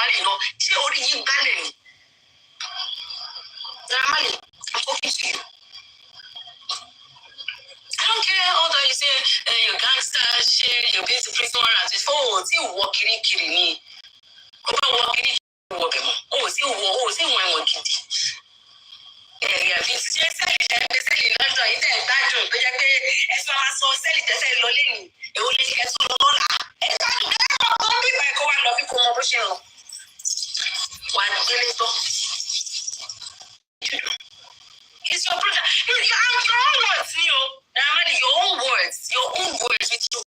marry no. She already you gallery. Normally, I'm talking to you. I don't care all that you say, your gangster shit, your basic prison warrant. Oh, see what kiri ni. What kiri oh, see one kid. Yeah, this just sell it in London. It's a bad joke. But as long as I sell it, I say lolling. It will get to the dollar. It's not to be by go and love you for more pushing. One killing to. It's your brother. Your own words, you. Your own words with you.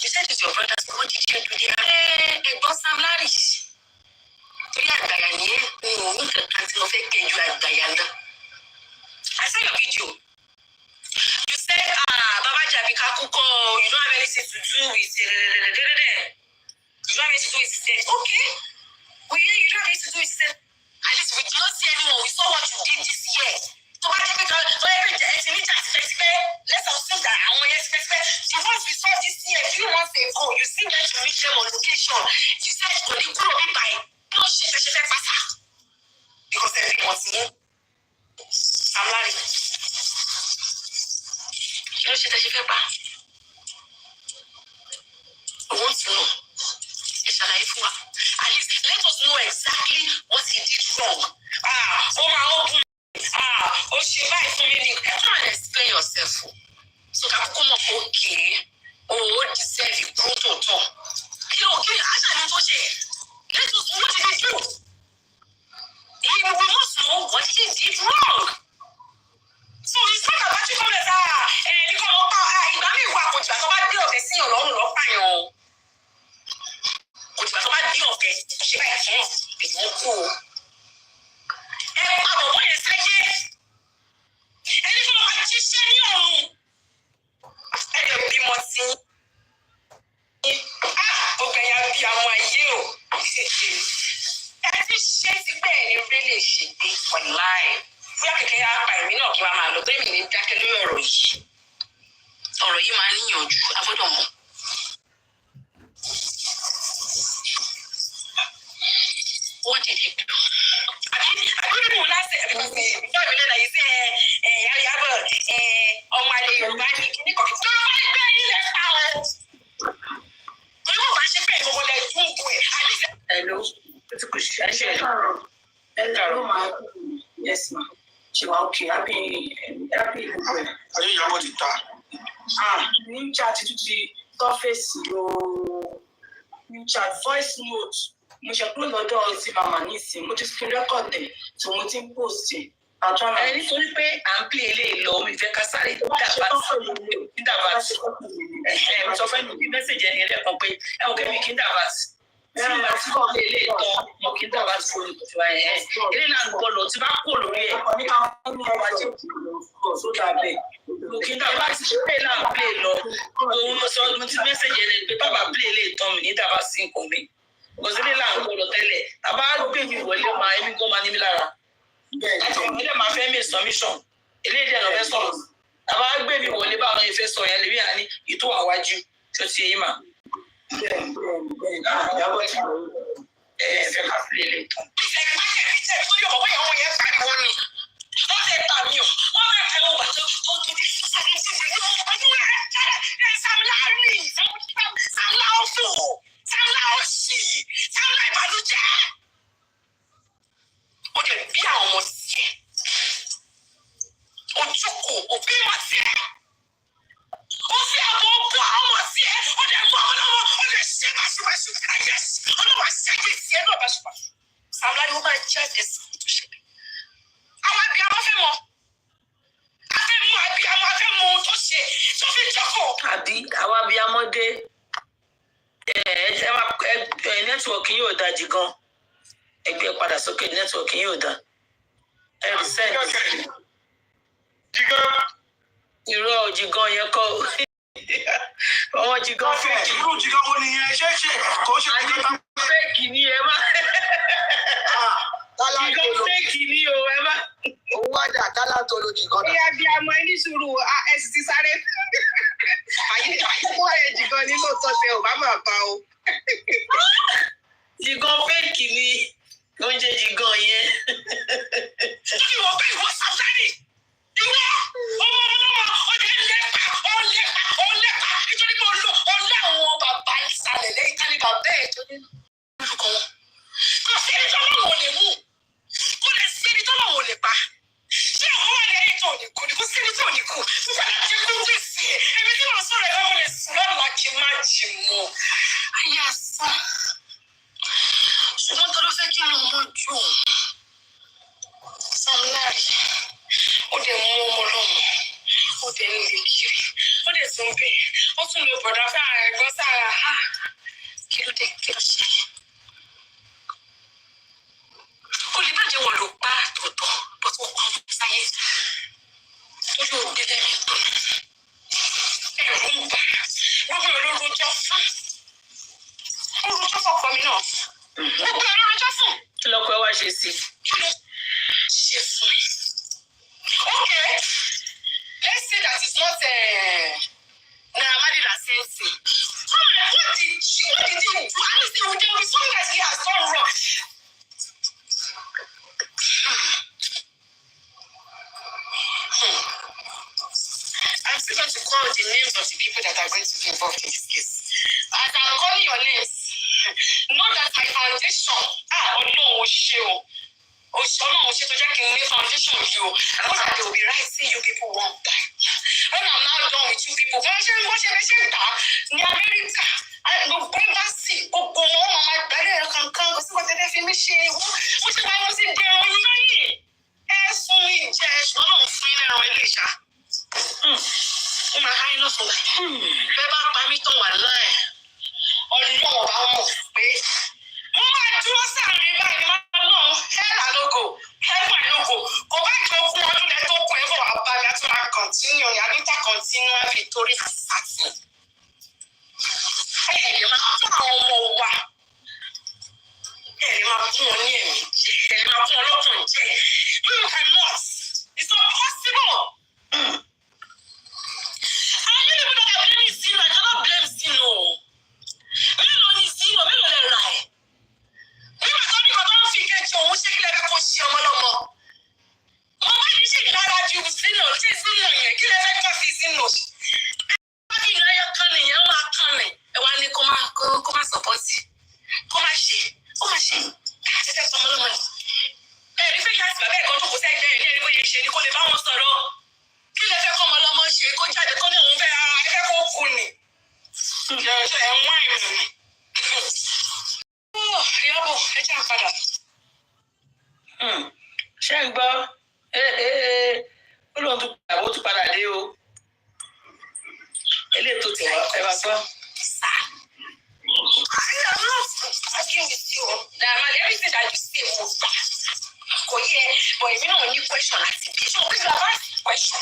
You said it's your brother. What did you do there? It was some lavish. I saw your video. You said, Baba Jabika Kuko, you don't have anything to do with it. You don't have anything to do with it. Okay. Well, yeah, you don't have anything to do with it. At least we did not see anyone. We saw what you did this year. So let's assume that the ones we saw this year, a few months ago, you still went to meet them on location. You said, well, you could be by no shit, because everyone's in. I'm married. You know shit, I want to know. At least let us know exactly what he did wrong. She buy for me. Come and explain yourself. So can come up okay. Deserve it. Okay, let us know what did he do. We must know what he did wrong. So it's not about you come and you come up ọ̀rọ̀ yìí máa níyànjú agbọ́dọ̀ mọ̀. What did he do? I don't know last day because before we know you say Iyabo ọmọ àlè Yorùbá ni kíní kan tó bá gbé ilé pa o. Olúwa bá ṣe pé ìwọ lẹ dún bù ẹ. Hello. Hello ma. Yes ma. She was okay. Happy. Are you Iyabo the ta? New chat to the surface. New chat voice note. Mo ṣe kúrò lọ́dọ̀ tí màmá nísìn mo ti screen record ẹ̀ tí mo ti ń post ẹ̀. Nítorí pé à ń play eléyìí lọ mi fẹ́ ká sáré dàbàtì. Mo sọ fẹ́ mi bí mẹ́sẹ̀jì ẹni ẹlẹ́kan pé ẹ̀wọ̀n kẹ́mi kí n dàbàtì. Tí mo bá ti kọ́ play eléyìí tán mo kí n dàbàtì fún mi kò fi wáyé ẹ̀. Eléyìí náà ń gbọ́ lọ tí bá kò lórí ẹ̀. Mo kí n dàbàtì play náà play lọ. Mo ti mẹ́sẹ̀jì ẹni pé bàbá play eléyìí tán mi ní dàbàtì nǹkan mi. Òsèlè là ń gbọ́dọ̀ tẹ́lẹ̀ tàbá gbé mi wọlé máa ẹbí gan máa ní mi lára ilé máa fẹ́ mi submission eléyìí dẹ̀ lọ fẹ́ sọ̀rọ̀ tàbá gbé mi wọlé báwọn yẹn fẹ́ sọ̀rọ̀ yẹn lè rí àní ìtò àwájú tó ti yé mà. Fẹ́ ká fi lè tán. Nẹ́tíwọ̀kì yóò da jì gan ẹgbẹ́ padà sókè nẹ́tíwọ̀kì yóò da ẹ̀rì sẹ́ǹtì irọ́ jìgan yẹn kọ́ ọmọ jìgan fẹ́ẹ̀kì irú jìgan wo nìyẹn ṣé kò ṣe jìgan fẹ́ẹ̀kì ni ẹ má jìgan fẹ́ẹ̀kì ni o ẹ má. Òun wá dà kálá tó lo jìgan dà. Ìyá bíi àmọ́ ẹni sùúrù ẹ sì ti sáré àyíkọ́ ẹ̀ jìgan nínú tọ́sẹ̀ ò bá máa bá o. sorry, I it's not like imagine. Yes. So don't look like you know more Jew. Some lad. Oh, the more. Oh, the Nikiri. Oh, the zombie. Oh, to no brother. I go say, kill the kill. Oh, the bad one look bad, but what say? Oh, you get them. Look what she see. Okay. Let's say that it's not Naramadi sensing. What did he do? Honestly, there will be something that he has done wrong. I'm still going to call the names of the people that are going to be involved in this case. As I'm calling your names, know that my foundation, to check in my foundation you. I know that they will be writing you people one time. When I'm now done with you people, when in America, I go back see, go on my belly, can come, see what they finish. What I was in there on me. As for me, just one of Malaysia. My highness, never buy me to one line. Or no, about space. Mama, do us a remind my long hair. I don't go. Hair, I don't go. Go back to the talk wherever I continue. I need to continue a victory assassin. Hey, my phone. Hey, my phone. Hey, my phone. You cannot. It's not possible. I really don't blame Zino. I cannot blame Zino. I don't need Zino. I don't lie. I don't think it's your own secret. I don't see your mama. Mama, you see that you Zino. Zino, you never see Zino. I know you're coming. You're not coming. I want to come and support you. Come and see. Come and see. That's some mama. Hey, if you just go to the side there, you go to the house or kí lè fẹ́ kọ́ ọmọ lọ́mọ ṣe kó jáde kó ní òun fẹ́ ara ẹgbẹ́ kó kú ni. Ẹ̀wọ̀n ìrìn ni. Iyabo, ẹ jẹ́ àpadà. Ṣé ń gbọ́? Ó lóun tún padà dé o. Eléyìí tó ti wá ẹ bá gbọ́. I'm not arguing with you. Everything that you say was bad. But if you don't need question, so we have asked question.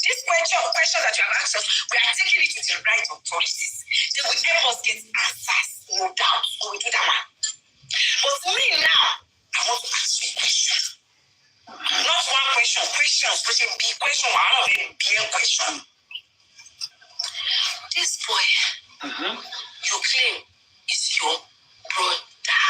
This question that you have asked us, we are taking it to the right authorities. They will help us get answers, no doubt. We will do that one. But for me now, I want to ask you a question. Not one question, questions, but a big question, one of them big question. This boy, you claim is your brother.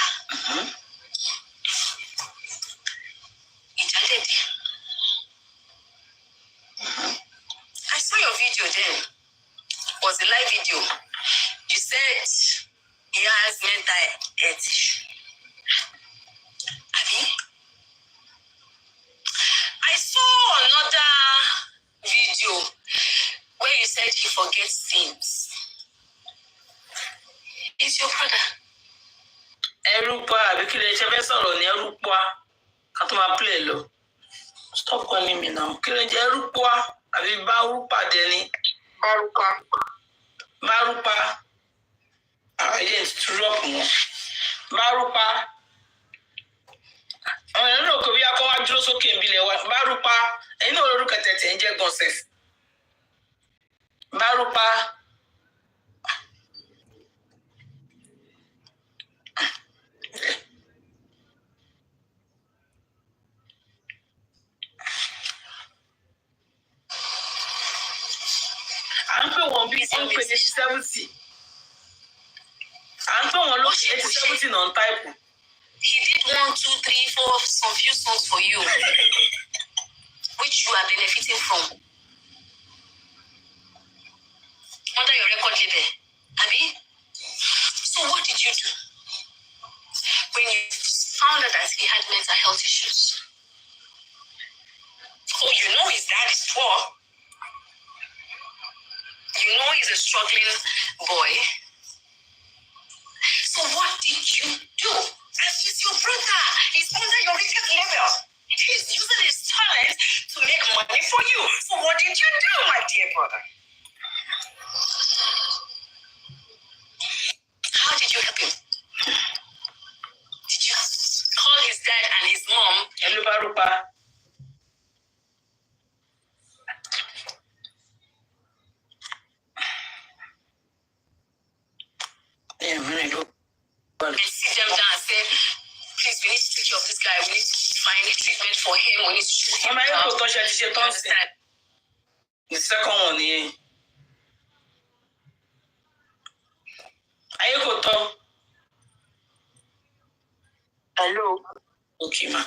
I saw your video then. It was a live video. You said he has mental health issue. Abi? I saw another video where you said he forgets things. It's your brother. Erupa, àbí kí lè ṣe fẹ́ sọ̀rọ̀ ní Erupa. Ká tó máa play lọ. Stop calling me now. Kí lè jẹ́ Erupa àbí Bárupa dẹ̀ ni? Bárupa. I didn't drop wọn. Bárupa. Àwọn èèyàn náà kò bí akọ́ wá dúró sókè ìbílẹ̀ wa. Bárupa. Ẹ̀yin náà olórúkọ tẹ̀tẹ̀ ń jẹ́ Gọ̀nsẹ̀f. Bárupa. À ń pè wọ́n bí wọ́n pè ní 70. À ń pè wọ́n lókè 70 non type. He did 1, 2, 3, 4 some few songs for you, which you are benefiting from. Under your record label, Abi? So what did you do when you found out that he had mental health issues? Oh, you know his dad is poor. You know he's a struggling boy. So what did you do? And he's your brother. He's under your rated level. He's using his talent to make money for you. So what did you do, my dear brother? How did you help him? Did you call his dad and his mom? And sit them down and say, please, we need to take care of this guy. We need to find a treatment for him. We need to shoot him down. The second one here. Hello. Okay, ma.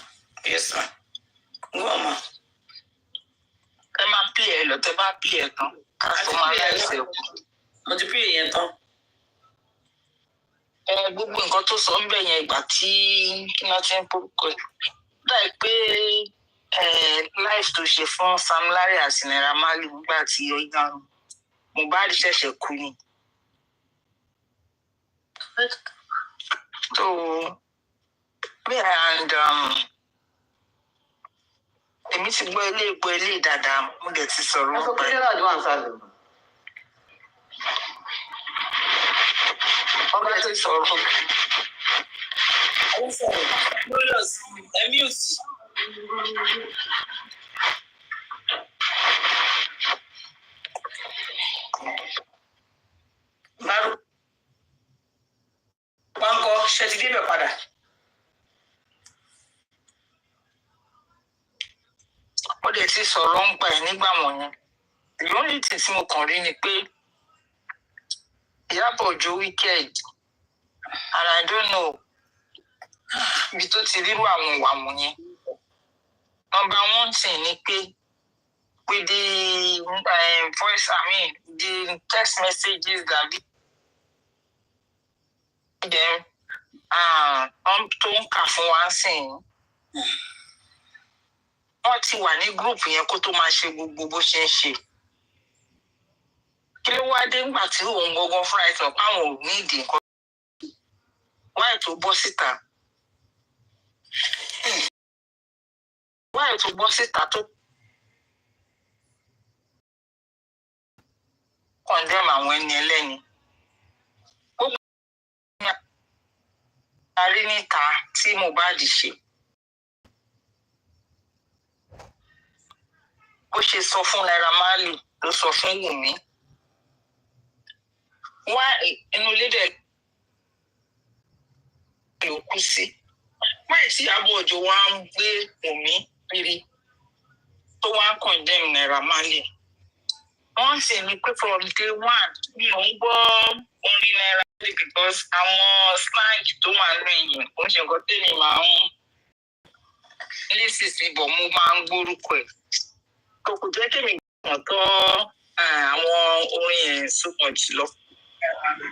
Yes, ma. Go on, ma. Ẹ máa pè é lọ, tẹ bá pè é tán. Mo ti pè é yẹn tán. Gbogbo nǹkan tó sọ ń bẹ̀ yẹn ìgbà tí iná ti ń pòkò ẹ̀. Dáì pé life tó ṣe fún Sam Larry àti Naira Marley nígbà tí ó yàn Mohbad ṣẹ̀ṣẹ̀ kú ni. So, and èmi ti gbọ́ ilé dáadáa, mo dẹ̀ ti sọ̀rọ̀ ọ̀pá. Ọba ti sọ̀rọ̀. Glorious, Emuse. Maru. Banko, ṣe ti débẹ̀ padà. Ó dẹ̀ ti sọ̀rọ̀ ń pa ẹ̀ nígbà wọ̀nyẹn. The only thing tí mo kàn rí ni pé Iyabo Ojo wicked, and I don't know ibi tó ti rírú àwọn ìwà wọ̀nyẹn. Number one thing ni pé with the the text messages that them tó ń kà fún wa sìn. Wọ́n ti wà ní gúrùpù yẹn kó tó máa ṣe gbogbo bó ṣe ń ṣe. Kí ló wá dé nígbà tí òun gangan fúnra ẹ̀ sọ pé àwọn ò ní ìdí nǹkan? Wáyé tó bọ́ síta. Wáyé tó bọ́ síta tó condemn àwọn ẹni ẹlẹ́ni. Gbogbo àrí níta tí Mohbad ṣe. Bó ṣe sọ fún Naira Marley ló sọ fún Wùmí. Wá inú ilé dẹ̀ ló kú sí. Wáyé tí Iyabo Ojo wá ń gbé Wùmí kiri tó wá ń condemn Naira Marley. Wọ́n sì ní pé from day one mi ò ń gbọ́ orin Naira Marley because àwọn slang tó máa ń lóyìn kò ń ṣe nǹkan tẹ́lẹ̀ máa ń lé sí bọ̀ mo máa ń gbórúkọ ẹ̀. Kò jẹ́ kí mi gbọ́n tó àwọn orin yẹn so much lọ.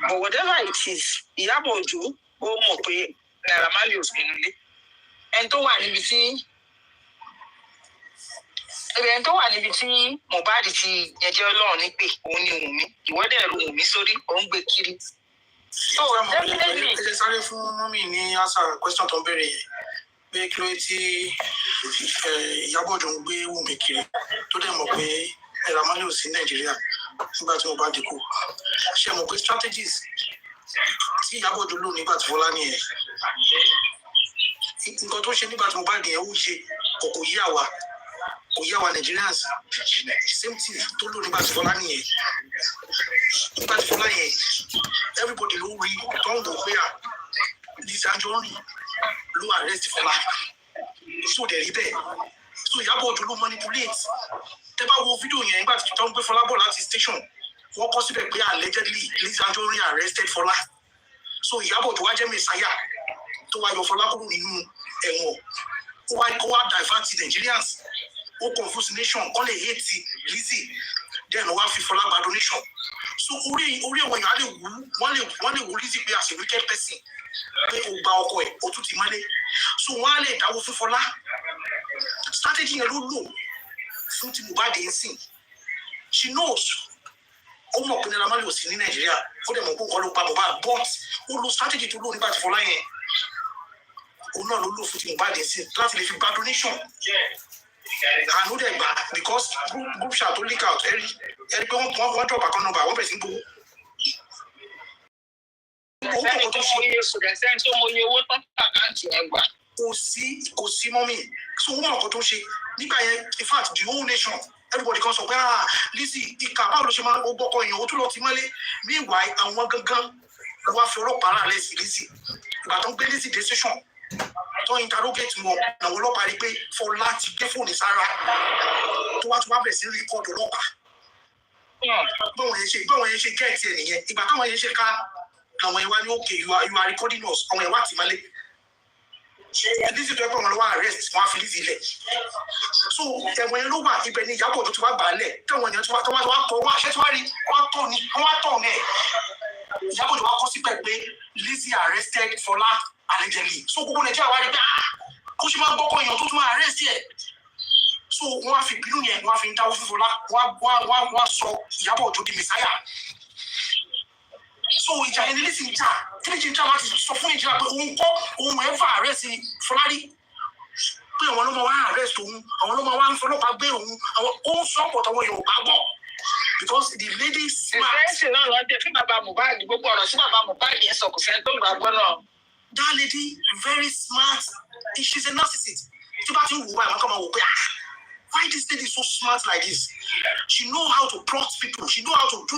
But whatever it is, Iyabo Ojo ó mọ̀ pé Naira Marley ò sí nílé. Ẹni tó wà níbi tí Mohbad ti ẹjọ́ Ọlọ́run ní pé òun ni Wùmí. Ìwọ́dẹ̀ ru Wùmí sórí, òun gbé kiri. So definitely. Ẹ sáré fún mọ́mì ní answer question tó ń béèrè yẹn. Pé kí ló tí Iyabo Ojo ń gbé Wùmí kiri tó dẹ̀ mọ̀ pé Naira Marley ò sí Nàìjíríà nígbà tí Mohbad kú. Ṣé mọ̀ pé strategies tí Iyabo Ojo lò nígbà tí Fọlá nìyẹn? Nǹkan tó ṣe nígbà tí Mohbad yẹn ó ṣe kò yá wa Nigerians. Same thing tó lò nígbà tí Fọlá nìyẹn. Nígbà tí Fọlá yẹn everybody ló rí tó ń wò pé Lizzy Anjorin ló arrest Fọlá. So dẹ̀ rí bẹ́ẹ̀. So Iyabo Ojo ló manipulate. Tẹ́ bá wo fídíò yẹn nígbà tí tó ń gbé Fọlá bọ̀ láti station, wọ́n kọ síbẹ̀ pé allegedly Lizzy Anjorin arrested Fọlá. So Iyabo Ojo wá jẹ́ messiah tó wá yọ Fọlá kúrò nínú ẹ̀wọ̀n. Ó wá divert Nigerians. Ó confuse nation kọ́ lè hate Lizzy. Then wá fi Fọlá gba donation. So orí ẹ̀wọ̀n yẹn á lè wọ́n lè wú Lizzy pé as a wicked person pé ó gba ọkọ ẹ̀ ó tún ti mọ́lé. So wọ́n á lè dáwó fún Fọlá. Strategy yẹn ló lò fún ti Mohbad ń sìn. She knows ó mọ̀ pé Naira Marley ò sí ní Nàìjíríà ó dẹ̀ mọ̀ pé nǹkan ló pa Mohbad but ó lo strategy tó lò nígbà tí Fọlá yẹn òun náà ló lò fún ti Mohbad sí láti lè fi gba donation and ó dẹ̀ gbà because group chat tó leak out ẹ̀rí pé wọ́n drop account number wọ́n bẹ̀rẹ̀ sí gbowó. Kò sí mọ́mí so wọ́n mọ̀ ọ̀kan tó ń ṣe nígbà yẹn in fact the whole nation everybody kan sọ pé Lizzy ìkà báwo ló ṣe máa ń gbọ́kọ̀ èèyàn ó tún lọ ti mọ́lé meanwhile àwọn gangan wá fi ọlọ́pàá rà lẹ́sìn Lizzy ìgbà tó ń gbé Lizzy dé station tó interrogate wọn àwọn ọlọ́pàá rí pé Fọlá ti gbé fóònù sára tó wá bẹ̀rẹ̀ sí rìkọ́ọ̀dù ọlọ́pàá báwọn yẹn ṣe gẹ́ẹ̀tì ẹ̀ nìyẹn ìgbà táwọn yẹn ṣe ká àwọn yẹn wá ní okay you are recording us àwọn yẹn wá tì mọ́lé Lizzy tó ẹ pé wọn lọ wá arrest wọn á fi Lizzy lẹ̀ so ẹ̀wọ̀n yẹn ló wà ibẹ̀ ní Ìyábọ̀ tó ti wá gbà á lẹ̀ tẹ̀wọ̀n yẹn tó wá kọ́ wá ṣẹ́ tó wá rí wọ́n tọ̀ ní Ìyábọ̀ tó wá kọ́ síbẹ̀ pé Lizzy arrested Fọlá allegedly so gbogbo Nàìjíríà wá rí pé kó ṣe máa gbọ́kọ̀ èèyàn tó tún máa arrest yẹ so wọ́n á fi ìbínú yẹn wọ́n á fi ń dáwọ́ fún Fọlá wọ́n á sọ Ìyábọ̀ Òjó di mẹsáyà so ìjà yẹn ní Lizzy ń jà tí Lizzy ń jà láti sọ fún Nàìjíríà pé òun ẹ̀fà arrest Fọlá rí pé àwọn ọlọ́mọ wa arrest òun àwọn ọlọ́mọ wa ń fọlọ́pàá gbé òun àwọn ó ń sọ́pọ̀ tọwọ́ Yorùbá gbọ́ because the lady smart. ìfẹ́sì náà lọ dé fún bàbá Mohbad gbogbo ọ̀rọ̀ sí bàbá Mohbad yẹn sọ kò fẹ́ tó gbàgbọ́ náà. That lady very smart she's a narcissist tí bá ti ń wù báyìí wọn kàn máa wò pé why this lady so smart like this she know how to plot people she know how to do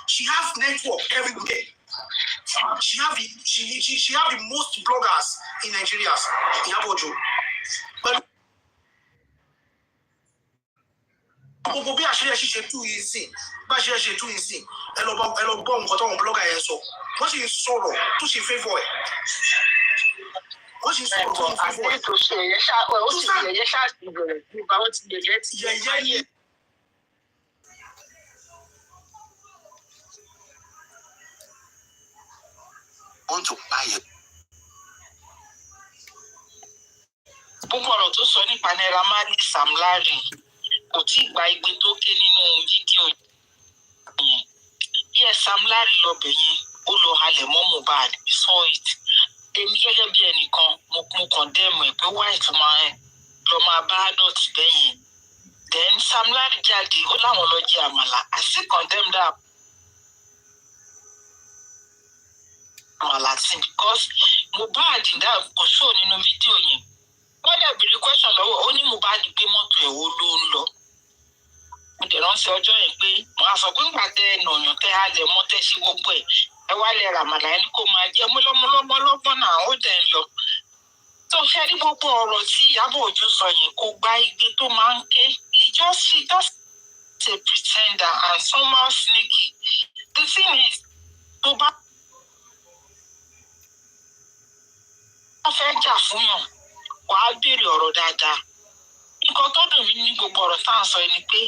she have network everywhere she have the most bloggers in Nigeria Iyabo Ojo pẹ̀lú gbogbo bí àṣírí ẹṣin ṣe tú yìí sí bá àṣírí ẹṣin ṣe tú yìí sí ẹ lọ gbọ́ nǹkan táwọn blogger yẹn sọ wọ́n sì ń sọ̀rọ̀ tó sì ń favour ẹ̀ wọ́n sì ń sọ̀rọ̀ tó sì ń favour ẹ̀. àti ètò ṣe ẹ̀yẹ ṣáà ó sì fi ẹ̀yẹ ṣáà ti bẹ̀rẹ̀ nípa ó ti gbẹ̀gẹ́ ti yẹ̀yẹ́ yẹn. Want to buy it. gbogbo ọ̀rọ̀ tó sọ nípa Naira Marley Sam Larry kò tí ì gba igbe tó ké nínú fídíò yẹn yẹ Sam Larry lọ́bẹ̀ yẹn ó lọ halẹ̀ mọ́ Mohbad saw it èmi gẹ́gẹ́ bí ẹnìkan mo condemn ẹ̀ pé white máa bá adult bẹ́yẹn then Sam Larry jáde ó láwọn lọ jẹ àmàlà I still condemn that àmàlà tí because Mohbad kò show nínú fídíò yẹn wọ́n dẹ̀ bèrè question lọ́wọ́ ó ní Mohbad gbé mọ́tò ẹ̀ wo ló ń lọ. mo dẹ̀ rántí ọjọ́ yẹn pé mo á sọ pé nígbà tẹ nàyàn tẹ halẹ̀ mọ́ tẹ́ sí gbogbo ẹ̀ ẹ wá lẹ ràmàlà ẹni kó máa jẹ́ mọ́lọ́mọ́lọ́gbọ́n náà ó dẹ̀ ń lọ. tó ṣe rí gbogbo ọ̀rọ̀ tí Ìyábọ̀ Òjó sọ yẹn kò gba igbe tó máa ń ké she just a pretender and somehow sneaky. The thing is tó bá wọ́n fẹ́ jà fún yàn wàá béèrè ọ̀rọ̀ dáadáa. nǹkan tó dùn mí ní gbogbo ọ̀rọ̀ tá à ń sọ ni pé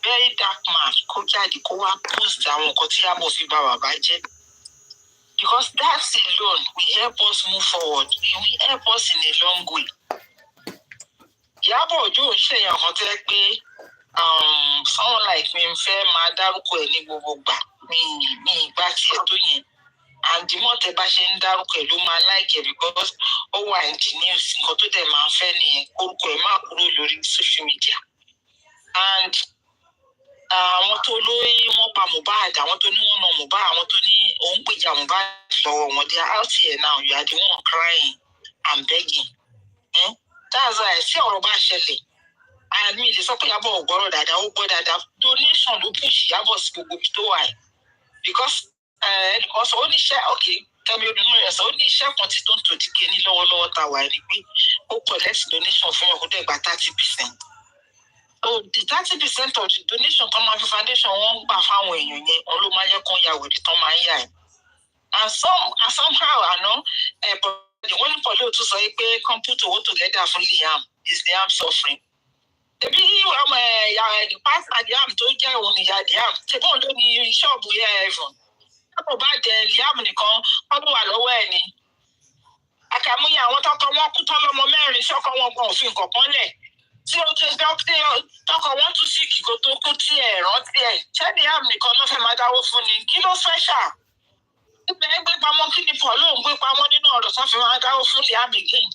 very dark man kó jáde kó wá post àwọn nǹkan tí Ìyábọ̀ fi bá bàbá jẹ́. because that alone will help us move forward it will help us in a long way. Ìyábọ̀ Òjó ń ṣèyàn kan tẹ́ pé someone like me fẹ́ máa dárúkọ ẹ̀ ní gbogbo gbà mi ìgbà tiẹ̀ tó yẹn. And the more tẹ́ bá ṣe ń dárúkọ ẹ̀ ló máa like it because ó wà in the news nǹkan tó dẹ̀ máa ń fẹ́ nìyẹn orúkọ ẹ̀ máa kúrò lórí social media. And àwọn tó lóyún wọn pa Mohbad àwọn tó ní wọn mọ Mohbad àwọn tó ní òun gbèjà Mohbad lọ́wọ́ wọn they are out here now you are the one crying and begging. That's why tí ọ̀rọ̀ bá ṣẹlẹ̀ àmì ìlẹ̀ sọ pé Ìyábọ̀ ò gbọ́rọ̀ dáadáa ó gbọ́ dáadáa donation ló push Ìyábọ̀ sí gbogbo tó wà yìí because ẹnìkan sọ ó ní iṣẹ́ okay Kẹ́mi Olúmọ̀rẹ́ sọ ó ní iṣẹ́ kan tí tó ń tòdì kéní lọ́wọ́lọ́wọ́ ta wà ní pé ó collect donation fún ọkùnrin dẹ́gbà 30%. So the 30% of the donation tó máa fi foundation wọn gbà fáwọn èèyàn yẹn òun ló máa yẹ kó ya wèrè tó máa ń yà ẹ̀. And somehow àná wọ́n ní pọ̀lú òtún sọ pé come put owó together fún Liam is Liam suffering. Ẹbí ọmọ the pastor Liam tó jẹ́ òun ìyá Liam ṣùgbọ́n ló ní ṣọ́ọ̀bù yẹn ẹ̀fọ̀n. Ọ̀pọ̀ bá jẹ Liam nìkan wọ́n ló wà lọ́wọ́ ẹ̀ ni. Àkàmúyẹ àwọn tọkọ wọn kú tán lọ́mọ 4 sọ́kọ wọn gan òfin kọ̀ọ̀kan lẹ̀. tí o ṣe tọkọ wọn tún sí kí kó tó kó tí ẹ rántí ẹ ṣé Liam nìkan ló fẹ́ máa dáwó fún ni kí ló fẹ́ ṣà ibẹ̀ gbé pamọ́ kí ni Paul ló ń gbé pamọ́ nínú ọ̀rọ̀ tó fi máa dáwó fún Liam again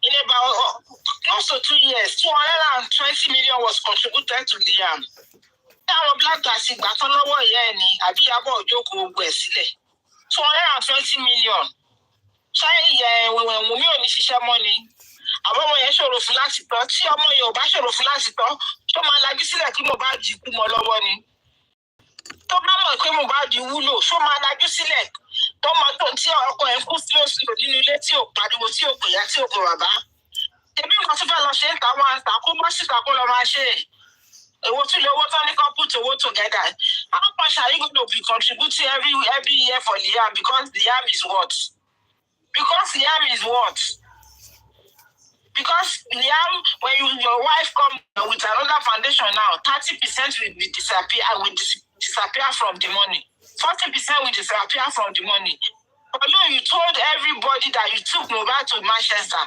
in about close to 2 years 220 million was contributed to Liam. Àwọn black gas ìgbà tán lọ́wọ́ ìyá ẹ̀ ní àbí Iyabo Ojo kó gbogbo ẹ̀ sílẹ̀ 220 million ṣé ìyá Wùmí ò ní ṣiṣẹ́ mọ́ ni àwọn ọmọ yẹn ṣòro fún láti tọ́ tí ọmọ yẹn ò bá ṣòro fún láti tọ́ tó máa lajú sílẹ̀ kí Mohbad kú mọ́ lọ́wọ́ ni tó bá mọ̀ pé Mohbad wúlò tó máa lajú sílẹ̀ tó mọ tó tí ọkọ ẹ̀ ń kú sí òsì nínú ilé tí ò pariwo tí ò pè yá tí ò pè bàbá tèmi nǹkan tó fẹ́ lọ ṣe ń ta wọn àǹtà kó bọ́ síta kó lọ máa ṣe èwo tún lè owó tán ní kan put owó together how much are you going to be contributing every year for Liam because Liam is what? Because Liam, when your wife come with another foundation now, 30% will disappear from the money. 40% will disappear from the money. Although you told everybody that you took Mohbad to Manchester,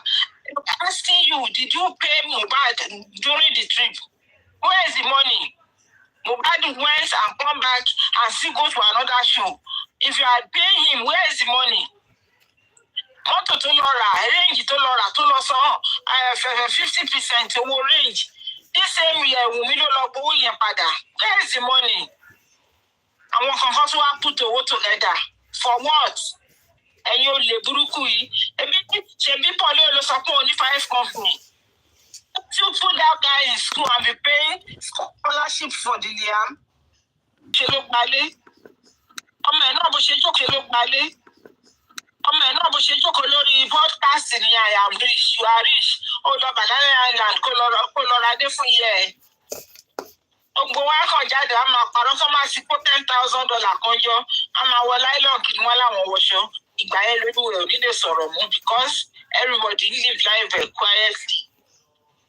asking you, did you pay Mohbad during the trip? Where is the money? Mohbad went and come back and still go to another show. If you are paying him, where is the money? Mọ́tò tó lọ rà range tó lọ rà tó lọ san 50% owó range this same year Wùmí ló lọ gbowó yẹn padà where is the money? Àwọn kankan tó wá put owó together for what? Ẹ̀yin ò lè burúkú yìí ṣebí Paul ló sọ pé òní 5 company you put that guy in school and be paying scholarship for the Liam ṣe ló gbalé ọmọ ẹ̀ náà bó ṣe jókòó ló gbalé. Ọmọ ẹ̀ náà bó ṣe jókòó lórí podcast ni I am rich, you are rich. Ó lọ Banana Island kó lọ ra dé fún iye ẹ̀. Gbogbo wa kàn jáde, a máa parọ́ tó máa ti kó $10,000 kan jọ. A máa wọ nylon kí wọ́n láwọn wọṣọ. Ìgbà yẹn lójú rẹ̀ ò ní lè sọ̀rọ̀ mú because everybody live life very quietly.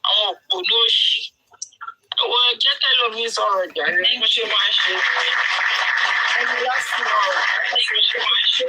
Àwọn òpònú òṣì. Àwọn jẹ́ kẹ́lòmí sọ̀rọ̀ jàre bó ṣe máa ṣe. Ẹni lásìkò ọ̀rọ̀ bó ṣe máa ṣe.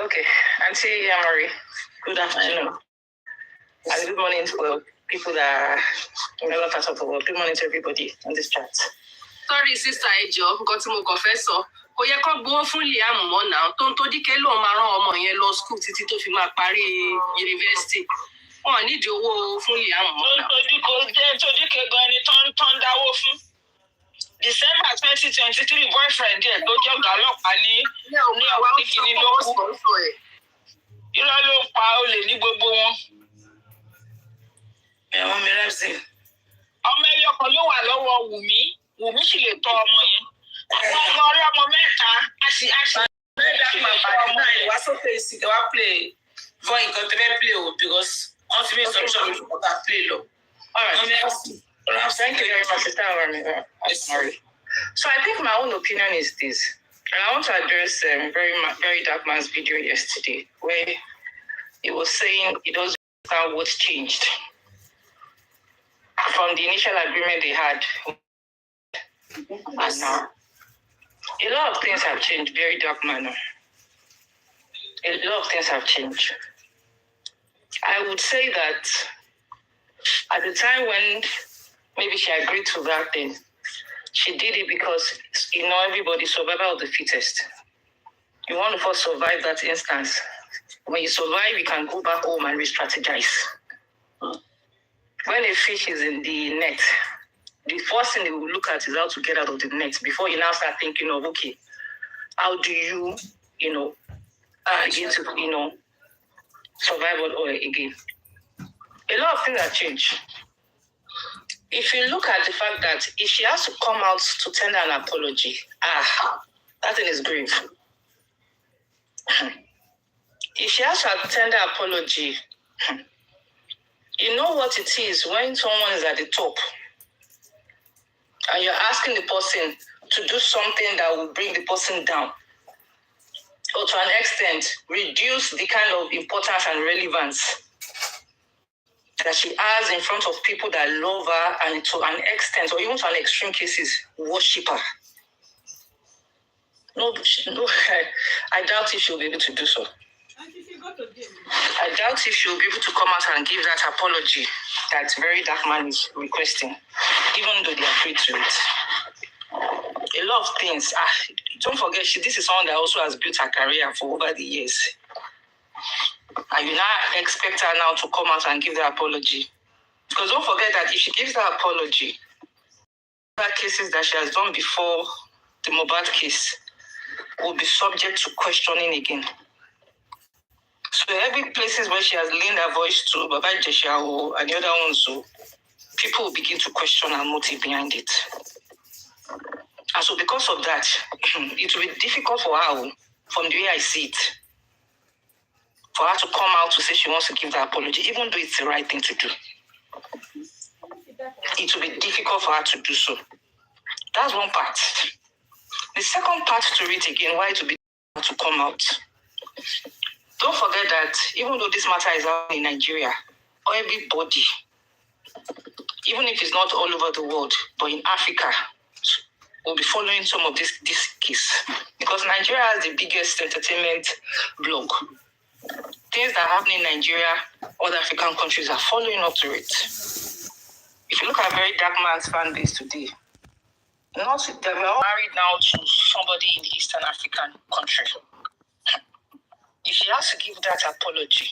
Okay, Auntie Yamari, good afternoon. And good morning to people that are in other parts of the world. Good morning to everybody on this chat. Sorry, sister Ejo, nǹkan tí mo kàn fẹ́ sọ. Kò yẹ kó gbowó fún Liam mọ́ náà. Tó ń tó díkẹ́ lóun máa rán ọmọ yẹn lọ school títí tó fi máa parí yunifásitì. Wọ́n nídìí owó fún Liam mọ́ náà. Tó díkẹ́ gan ni tó ń dáwó fún. December 2023 boyfriend ẹ̀ tó jẹ́ ọ̀gá ọlọ́pàá ní kíkiní ló kú. Irọ́ ló ń pa olè ní gbogbo wọn. Ẹ̀wọ̀n mi rẹ́sì. Ọmọ ẹyọ kan ló wà lọ́wọ́ Wùmí sì lè tọ́ ọmọ yẹn. Àwọn ọmọ ọ̀rẹ́ ọmọ mẹ́ta á sì wá sókè sí kí wá play fún nǹkan tó fẹ́ play o because wọ́n ti fi instruction lórí ọ̀tá play lọ. Thank you very much, Sister Amari. So I think my own opinion is this. And I want to address very dark man's video yesterday where he was saying he doesn't understand what's changed from the initial agreement they had. And now, a lot of things have changed, very dark manner. A lot of things have changed. I would say that at the time when maybe she agreed to that thing, she did it because, everybody survival of the fittest. You want to first survive that instance. When you survive, you can go back home and re-strategize. When a fish is in the net, the first thing they will look at is how to get out of the net before you now start thinking of, okay, how do you, begin to, survive all again. A lot of things have changed. If you look at the fact that if she has to come out to tender an apology, that thing is grave. If she has to tender apology, you know what it is when someone is at the top and you're asking the person to do something that will bring the person down, or to an extent reduce the kind of importance and relevance that she has in front of people that love her and to an extent, or even to an extreme cases, worship her. No, I doubt if she'll be able to do so. I doubt if she'll be able to come out and give that apology that very dark man is requesting, even though they are free to it. A lot of things. Don't forget, this is someone that also has built her career for over the years. And you now expect her now to come out and give the apology. Because don't forget that if she gives the apology, other cases that she has done before the Mohbad case will be subject to questioning again. So every places where she has leaned her voice to, Baba Jesha and the other ones, so people will begin to question her motive behind it. And so because of that, it will be difficult for her, from the way I see it, for her to come out to say she wants to give the apology, even though it's the right thing to do. It will be difficult for her to do so. That's one part. The second part to it again, why it will be difficult to come out. Don't forget that even though this matter is out in Nigeria, everybody, even if it's not all over the world, but in Africa, will be following some of this case. Because Nigeria has the biggest entertainment blog. Things that happen in Nigeria, other African countries are following up to it. If you look at very dark man's fan base today, they were all married now to somebody in the Eastern African country. If she has to give that apology,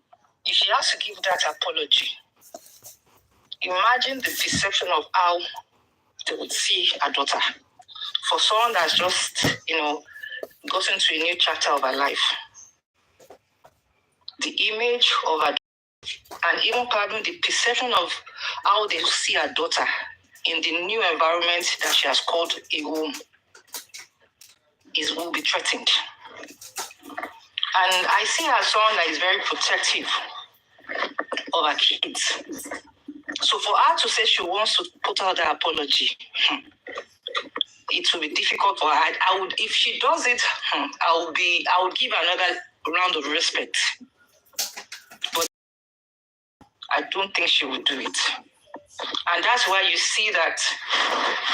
imagine the perception of how they would see her daughter. For someone that's just, gotten to a new chapter of her life, the image of her, and even probably the perception of how they see her daughter in the new environment that she has called a home will be threatened. And I see her as someone that is very protective of her kids. So for her to say she wants to put out the apology, it will be difficult for her. I would, if she does it, I would give another round of respect. But I don't think she would do it. And that's why you see that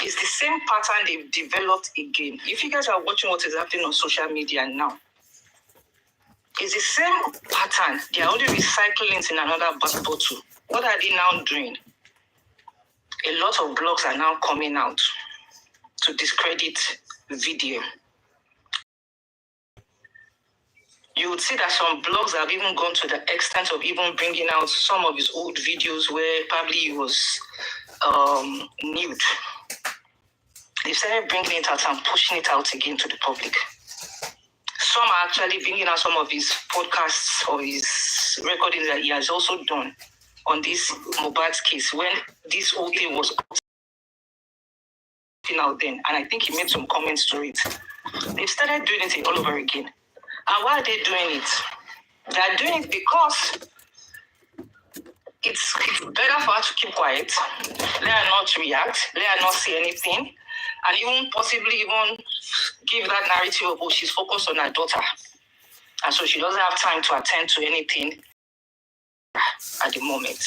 it's the same pattern they've developed again. If you guys are watching what is happening on social media now, it's the same pattern. They are only recycling it in another bottle. What are they now doing? A lot of blogs are now coming out to discredit video. You would see that some blogs have even gone to the extent of even bringing out some of his old videos where probably he was nude. They started bringing it out and pushing it out again to the public. Some are actually bringing out some of his podcasts or his recordings that he has also done on this Mohbad case when this whole thing was out then. And I think he made some comments to it. They've started doing it all over again. And why are they doing it? They're doing it because it's better for her to keep quiet, let her not react, let her not say anything, and even possibly give that narrative of, she's focused on her daughter. And so she doesn't have time to attend to anything at the moment.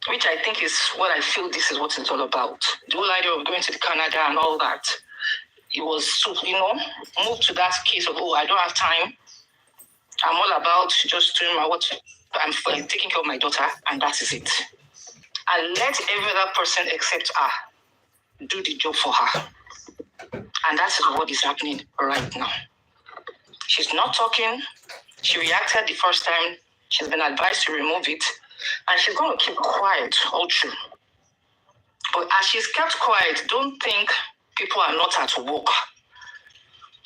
Which I think is what I feel this is what it's all about. The whole idea of going to Canada and all that, it was to, move to that case of, I don't have time. I'm all about just doing I'm taking care of my daughter, and that is it. And let every other person except her do the job for her. And that is what is happening right now. She's not talking. She reacted the first time. She's been advised to remove it. And she's going to keep quiet all through. But as she's kept quiet, don't think people are not at work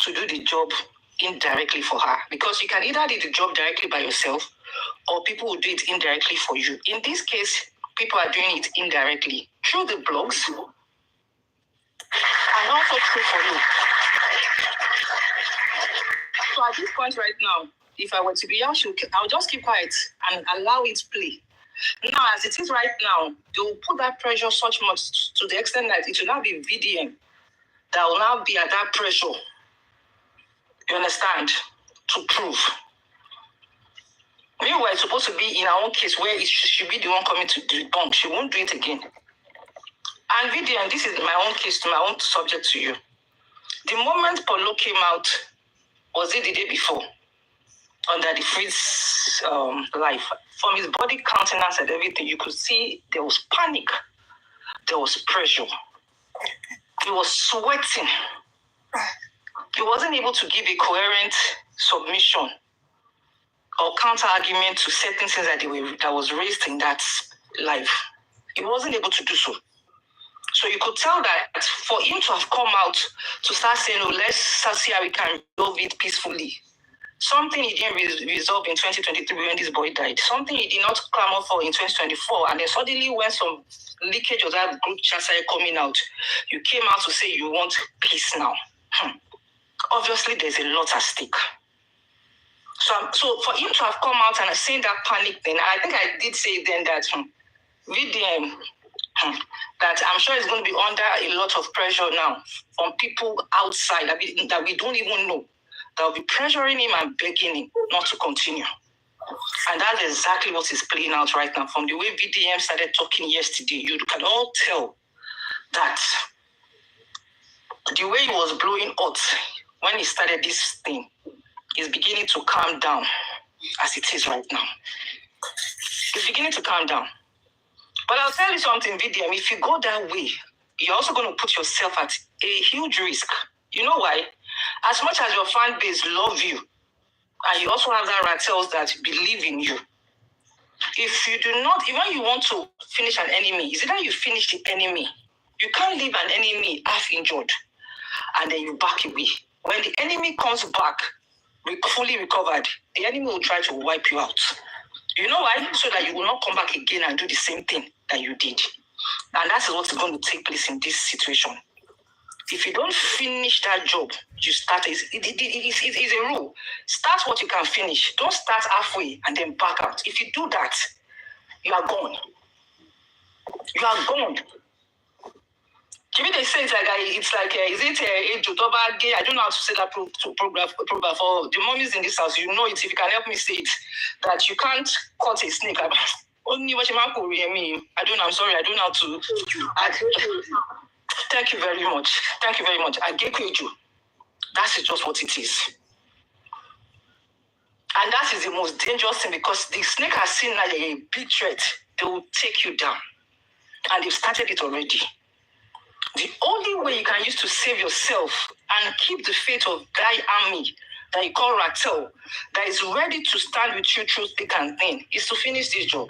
to do the job indirectly for her. Because you can either do the job directly by yourself or people will do it indirectly for you. In this case, people are doing it indirectly through the blogs and also through for you. So at this point right now, if I were to be young, I'll just keep quiet and allow it to play. Now, as it is right now, they will put that pressure so much to the extent that it will now be VDM that will now be at that pressure, you understand, to prove. Meanwhile, it's supposed to be in our own case where it should be the one coming to debunk. She won't do it again. And VDM, this is my own case, to my own subject to you. The moment Paulo came out, was it the day before, under the freeze life? From his body countenance and everything, you could see there was panic. There was pressure. He was sweating. He wasn't able to give a coherent submission or counter-argument to certain things that was raised in that life. He wasn't able to do so. So you could tell that for him to have come out to start saying, oh, let's see how we can resolve it peacefully. Something he didn't resolve in 2023 when this boy died. Something he did not clamor for in 2024. And then suddenly when some leakage of that group chat started coming out, you came out to say you want peace now. Obviously, there's a lot at stake. So for him to have come out and saying that panic thing, I think I did say then that VDM, that I'm sure it's going to be under a lot of pressure now from people outside that we don't even know, that will be pressuring him and begging him not to continue. And that's exactly what is playing out right now. From the way VDM started talking yesterday, you can all tell that the way he was blowing hot when he started this thing is beginning to calm down as it is right now. It's beginning to calm down. But I'll tell you something, VDM, if you go that way, you're also going to put yourself at a huge risk. You know why? As much as your fan base love you, and you also have that Rattels that believe in you, if you do not, even you want to finish an enemy, is it that you finish the enemy? You can't leave an enemy half injured, and then you back away. When the enemy comes back, fully recovered, the enemy will try to wipe you out. You know why? So that you will not come back again and do the same thing that you did. And that's what's going to take place in this situation. If you don't finish that job, you start. It's a rule. Start what you can finish. Don't start halfway and then back out. If you do that, you are gone. You are gone. Give me the sense like is it a Jotoba gay? I don't know how to say that program for the mummies in this house. You know it. If you can help me say it, that you can't cut a snake. Only what you me. I don't know. I'm sorry. I don't know how to. Thank you very much. Thank you very much. I get you. That's just what it is. And that is the most dangerous thing because the snake has seen like a big threat. They will take you down. And they've started it already. The only way you can use to save yourself and keep the faith of that army that you call Rattel, that is ready to stand with you through thick and thin, is to finish this job.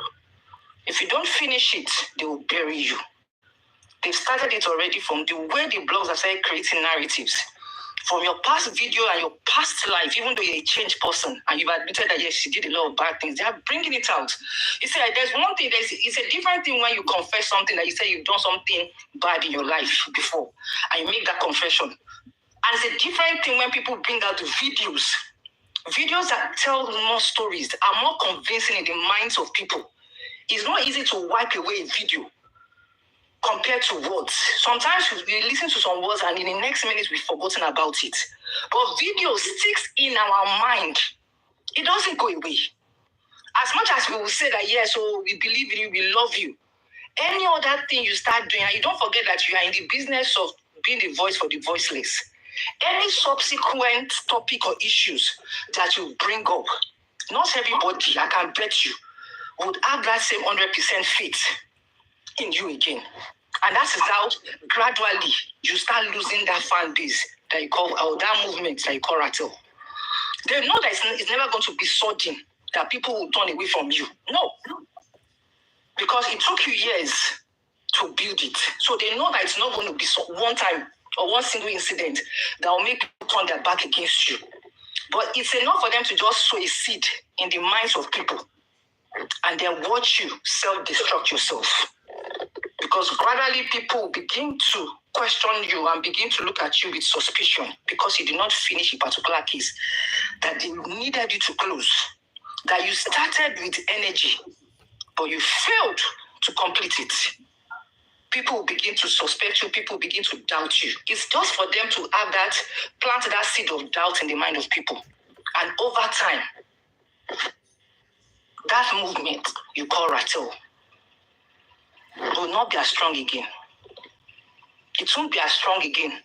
If you don't finish it, they will bury you. They've started it already from the way the blogs are started creating narratives. From your past video and your past life, even though you're a changed person and you've admitted that yes, you did a lot of bad things, they are bringing it out. You see, there's one thing, it's a different thing when you confess something that you say you've done something bad in your life before and you make that confession. And it's a different thing when people bring out the videos. Videos that tell more stories, are more convincing in the minds of people. It's not easy to wipe away a video compared to words. Sometimes we listen to some words and in the next minute we've forgotten about it. But video sticks in our mind. It doesn't go away. As much as we will say that, yes, so we believe in you, we love you. Any other thing you start doing, and you don't forget that you are in the business of being the voice for the voiceless. Any subsequent topic or issues that you bring up, not everybody, I can bet you, would have that same 100% faith in you again. And that is how gradually you start losing that fan base that you call, or that movement that you call Rattle. They know that it's never going to be sudden that people will turn away from you. No. Because it took you years to build it. So they know that it's not going to be one time or one single incident that will make people turn their back against you. But it's enough for them to just sow a seed in the minds of people and then watch you self-destruct yourself. Because gradually people begin to question you and begin to look at you with suspicion because you did not finish a particular case that they needed you to close, that you started with energy, but you failed to complete it. people will begin to suspect you, people will begin to doubt you. It's just for them to have that, plant that seed of doubt in the mind of people. And over time, that movement you call Rattle will not be as strong again. It won't be as strong again.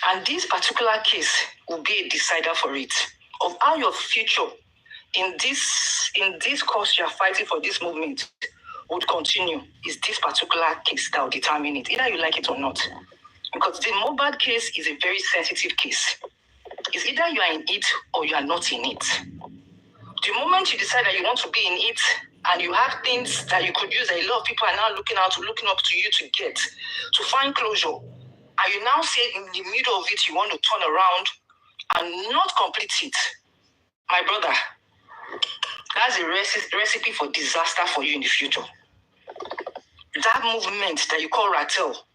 And this particular case will be a decider for it, of how your future in this cause you are fighting for, this movement would continue. Is this particular case that will determine it, either you like it or not. Because the Mohbad case is a very sensitive case. It's either you are in it or you are not in it. The moment you decide that you want to be in it, and you have things that you could use that a lot of people are now looking up to you to get, to find closure, and you now say in the middle of it you want to turn around and not complete it, my brother, that's a recipe for disaster for you in the future. That movement that you call Rattle,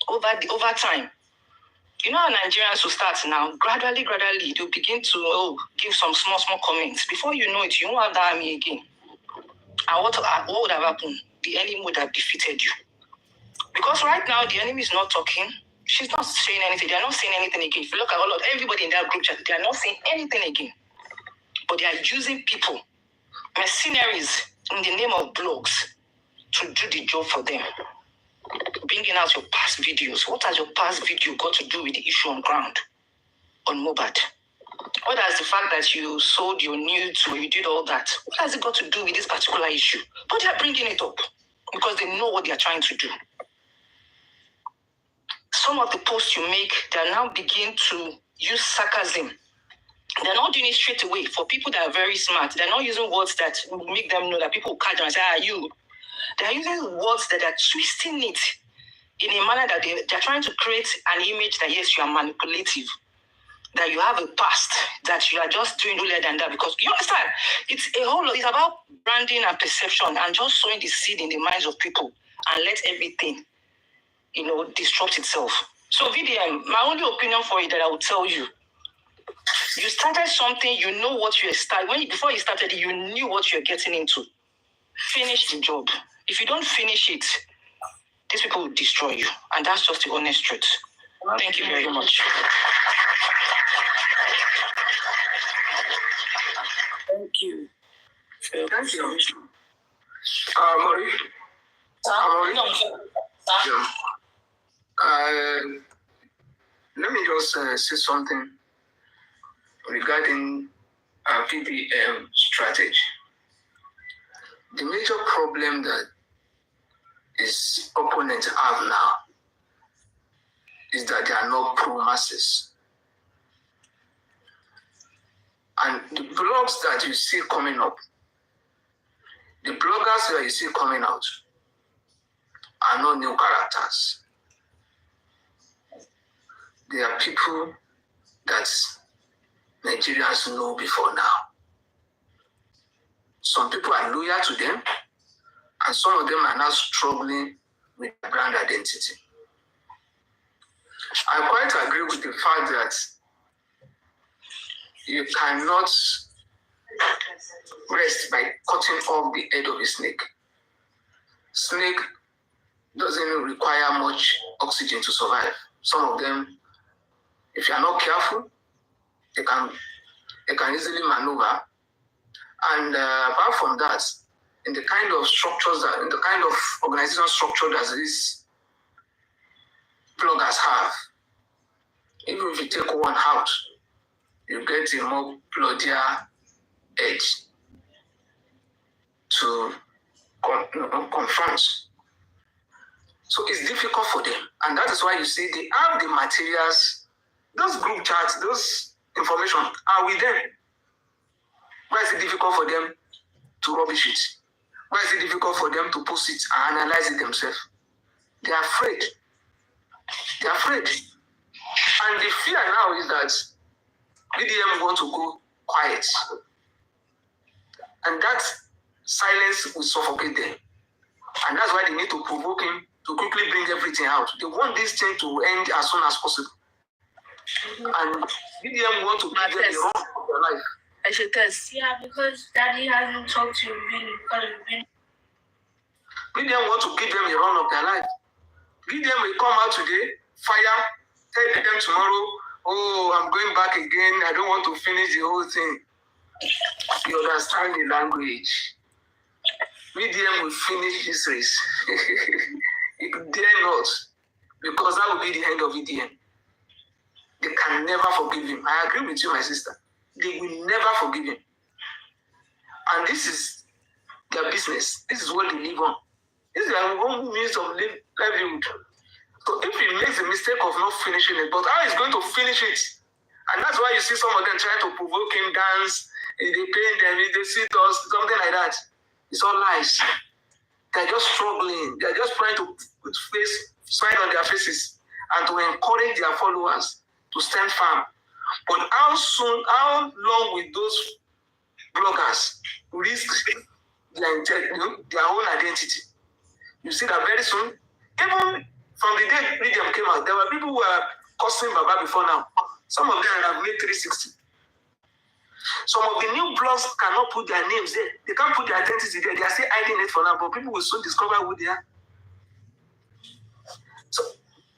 over time, you know how Nigerians will start now, gradually, they'll begin to give some small comments. Before you know it, you won't have that army again. And what would have happened? The enemy would have defeated you. Because right now, the enemy is not talking. She's not saying anything. They're not saying anything again. If you look at everybody in that group chat, they are not saying anything again. But they are using people, mercenaries, in the name of blogs, to do the job for them. Bringing out your past videos. What has your past video got to do with the issue on ground, on Mohbad? What has the fact that you sold your nudes or you did all that? What has it got to do with this particular issue? But they are bringing it up because they know what they are trying to do. Some of the posts you make, they now begin to use sarcasm. They're not doing it straight away. For people that are very smart, they're not using words that will make them know that people will catch them and say, you. They're using words that are twisting it in a manner that they're trying to create an image that, yes, you are manipulative, that you have a past, that you are just doing no less than that. Because you understand, it's a whole lot. It's about branding and perception and just sowing the seed in the minds of people and let everything, disrupt itself. So VDM, my only opinion for it that I will tell you, you started something, you know what you started. Before you started, you knew what you're getting into. Finish the job. If you don't finish it, these people will destroy you. And that's just the honest truth. Thank you very much. Thank you. Thank you. Marie. Let me just say something regarding PPM strategy. The major problem that his opponents have now is that they are not pro-masses. And the blogs that you see coming up, the bloggers that you see coming out are not new characters. They are people that Nigerians know before now. Some people are loyal to them, and some of them are now struggling with brand identity. I quite agree with the fact that you cannot rest by cutting off the head of a snake. Snake doesn't require much oxygen to survive. Some of them, if you are not careful, they can easily maneuver. And apart from that, in the kind of structures, in the kind of organizational structure that these bloggers have, even if you take one out, you get a more bloodier edge to confront. So it's difficult for them. And that is why you see they have the materials, those group chats, those information are with them. Why is it difficult for them to rubbish it? Why is it difficult for them to post it and analyze it themselves? They are afraid. They are afraid. And the fear now is that BDM want to go quiet. And that silence will suffocate them. And that's why they need to provoke him to quickly bring everything out. They want this thing to end as soon as possible. And BDM want to give them the run of their life. I should test. Yeah, because Daddy hasn't talked to you really. BDM want to give them a run of their life. VDM will come out today, fire, tell them tomorrow, oh, I'm going back again, I don't want to finish the whole thing. You understand the language. VDM will finish this race. It dare not, because that will be the end of VDM. They can never forgive him. I agree with you, my sister. They will never forgive him. And this is their business. This is what they live on. This is their own means of livelihood. So if he makes the mistake of not finishing it, but how he's going to finish it? And that's why you see some of them trying to provoke him, dance, they paint them, they see us, something like that. It's all lies. They're just struggling. They're just trying to put smile on their faces and to encourage their followers to stand firm. But how long will those bloggers risk their own identity? You see that very soon, even from the day Medium came out, there were people who were cursing Baba before now. Some of them have made 360. Some of the new blogs cannot put their names there. They can't put their identity there. They are still hiding it for now, but people will soon discover who they are. So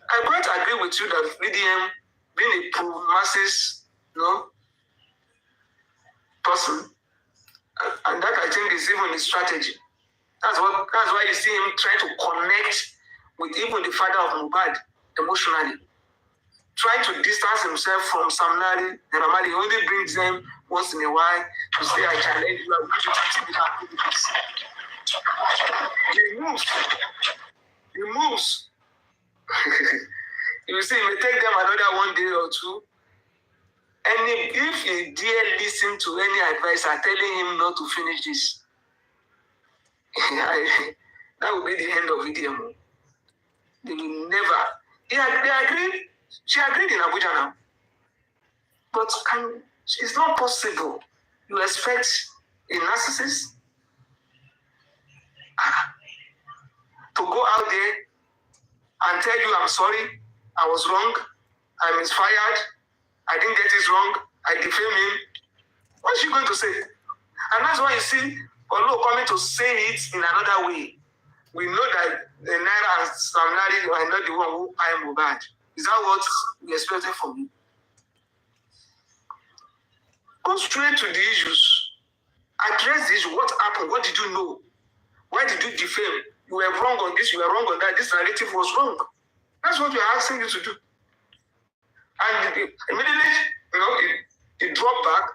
I quite agree with you that VDM, being a pro-masses, person, and that I think is even his strategy. That's why you see him trying to connect with even the father of Mohbad emotionally. Trying to distance himself from Sam Larry and Ramali. He only brings them once in a while to say, I challenge you, I will do He moves. You see, it may take them another 1 day or two. And if he dare listen to any advisor telling him not to finish this, that will be the end of VDM. They will never. They agreed. She agreed in Abuja now. But it's not possible. You expect a narcissist to go out there and tell you, I'm sorry, I was wrong, I misfired, I didn't get it wrong, I defame him. What's she going to say? And that's why you see Olo coming to say it in another way. We know that the Naira and Sam Larry are not the one who I am Mohbad. Is that what we expected from you? Go straight to the issues. Address the issue. What happened? What did you know? Why did you defame? You were wrong on this, you were wrong on that. This narrative was wrong. That's what we're asking you to do. And immediately, he dropped back.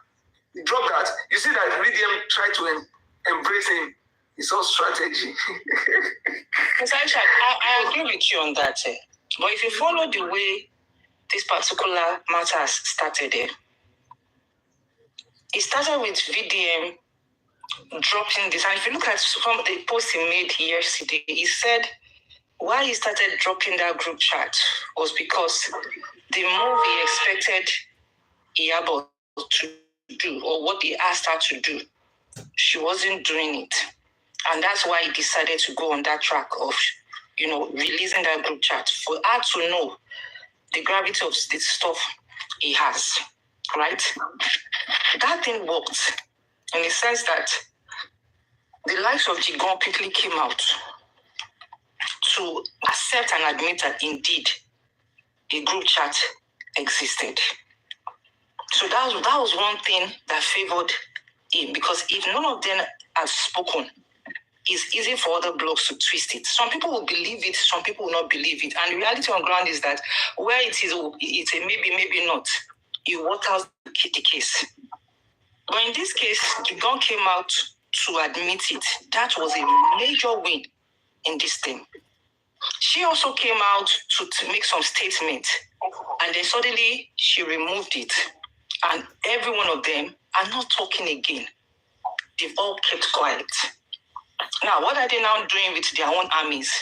He dropped that. You see that Medium tried to embrace him. It's all strategy. I agree with you on that. But if you follow the way this particular matter started, it started with VDM dropping this. And if you look at from the post he made yesterday, he said why he started dropping that group chat was because the move he expected Iyabo to do, or what he asked her to do, she wasn't doing it. And that's why he decided to go on that track of, releasing that group chat for her to know the gravity of the stuff he has, right? That thing worked in the sense that the likes of Jigon quickly came out to accept and admit that indeed a group chat existed. So that was one thing that favored him, because if none of them had spoken, it's easy for other blogs to twist it. Some people will believe it, some people will not believe it. And the reality on ground is that where it's a maybe, maybe not, you work out the case. But in this case, Jigon came out to admit it. That was a major win in this thing. She also came out to make some statements, and then suddenly she removed it. And every one of them are not talking again. They've all kept quiet. Now, what are they now doing with their own armies?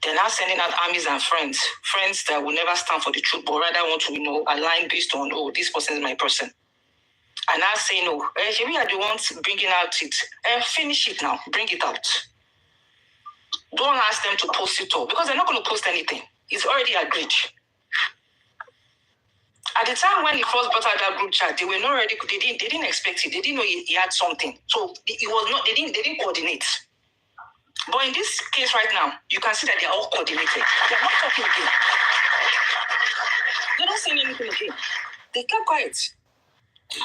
They're now sending out armies and friends that will never stand for the truth, but rather want to, align based on, this person is my person. And now saying, we are the ones bringing out it. Finish it now, bring it out. Don't ask them to post it all, because they're not going to post anything. It's already agreed. At the time when he first brought out that group chat, they were not ready. They didn't expect it. They didn't know he had something. So it was not. They didn't coordinate. But in this case right now, you can see that they are all coordinated. They are not talking again. They're not saying anything again. They kept quiet.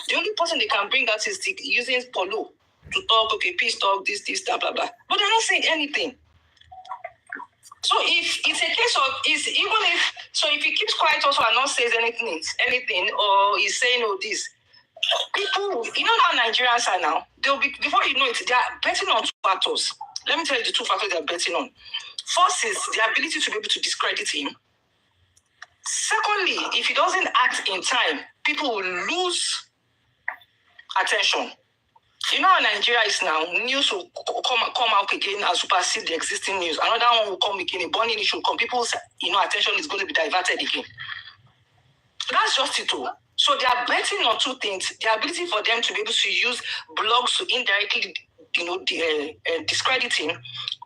The only person they can bring out is using Polo to talk, okay, peace talk, this, blah, blah, blah. But they're not saying anything. So if it's a case of, if he keeps quiet also and not says anything, or he's saying all this, people, you know how Nigerians are now, they'll be, before you know it, they are betting on 2 factors. Let me tell you the 2 factors they're betting on. First is the ability to be able to discredit him. Secondly, if he doesn't act in time, people will lose attention. You know how Nigeria is now, news will come out again and supersede the existing news. Another one will come again, a burning issue will come. People's attention is going to be diverted again. That's just it all. So they are betting on 2 things. The ability for them to be able to use blogs to indirectly discredit him,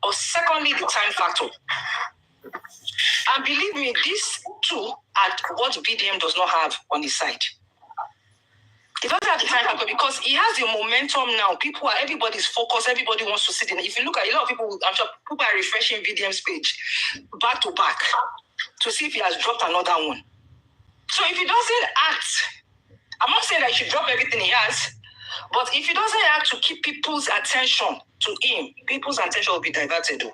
or secondly, the time factor. And believe me, these 2 are what BDM does not have on his side. He doesn't have the time factor because he has the momentum now. Everybody's focused. Everybody wants to sit in. If you look at a lot of people, I'm sure people are refreshing BDM's page back to back to see if he has dropped another one. So if he doesn't act, I'm not saying that he should drop everything he has, but if he doesn't act to keep people's attention to him, people's attention will be diverted.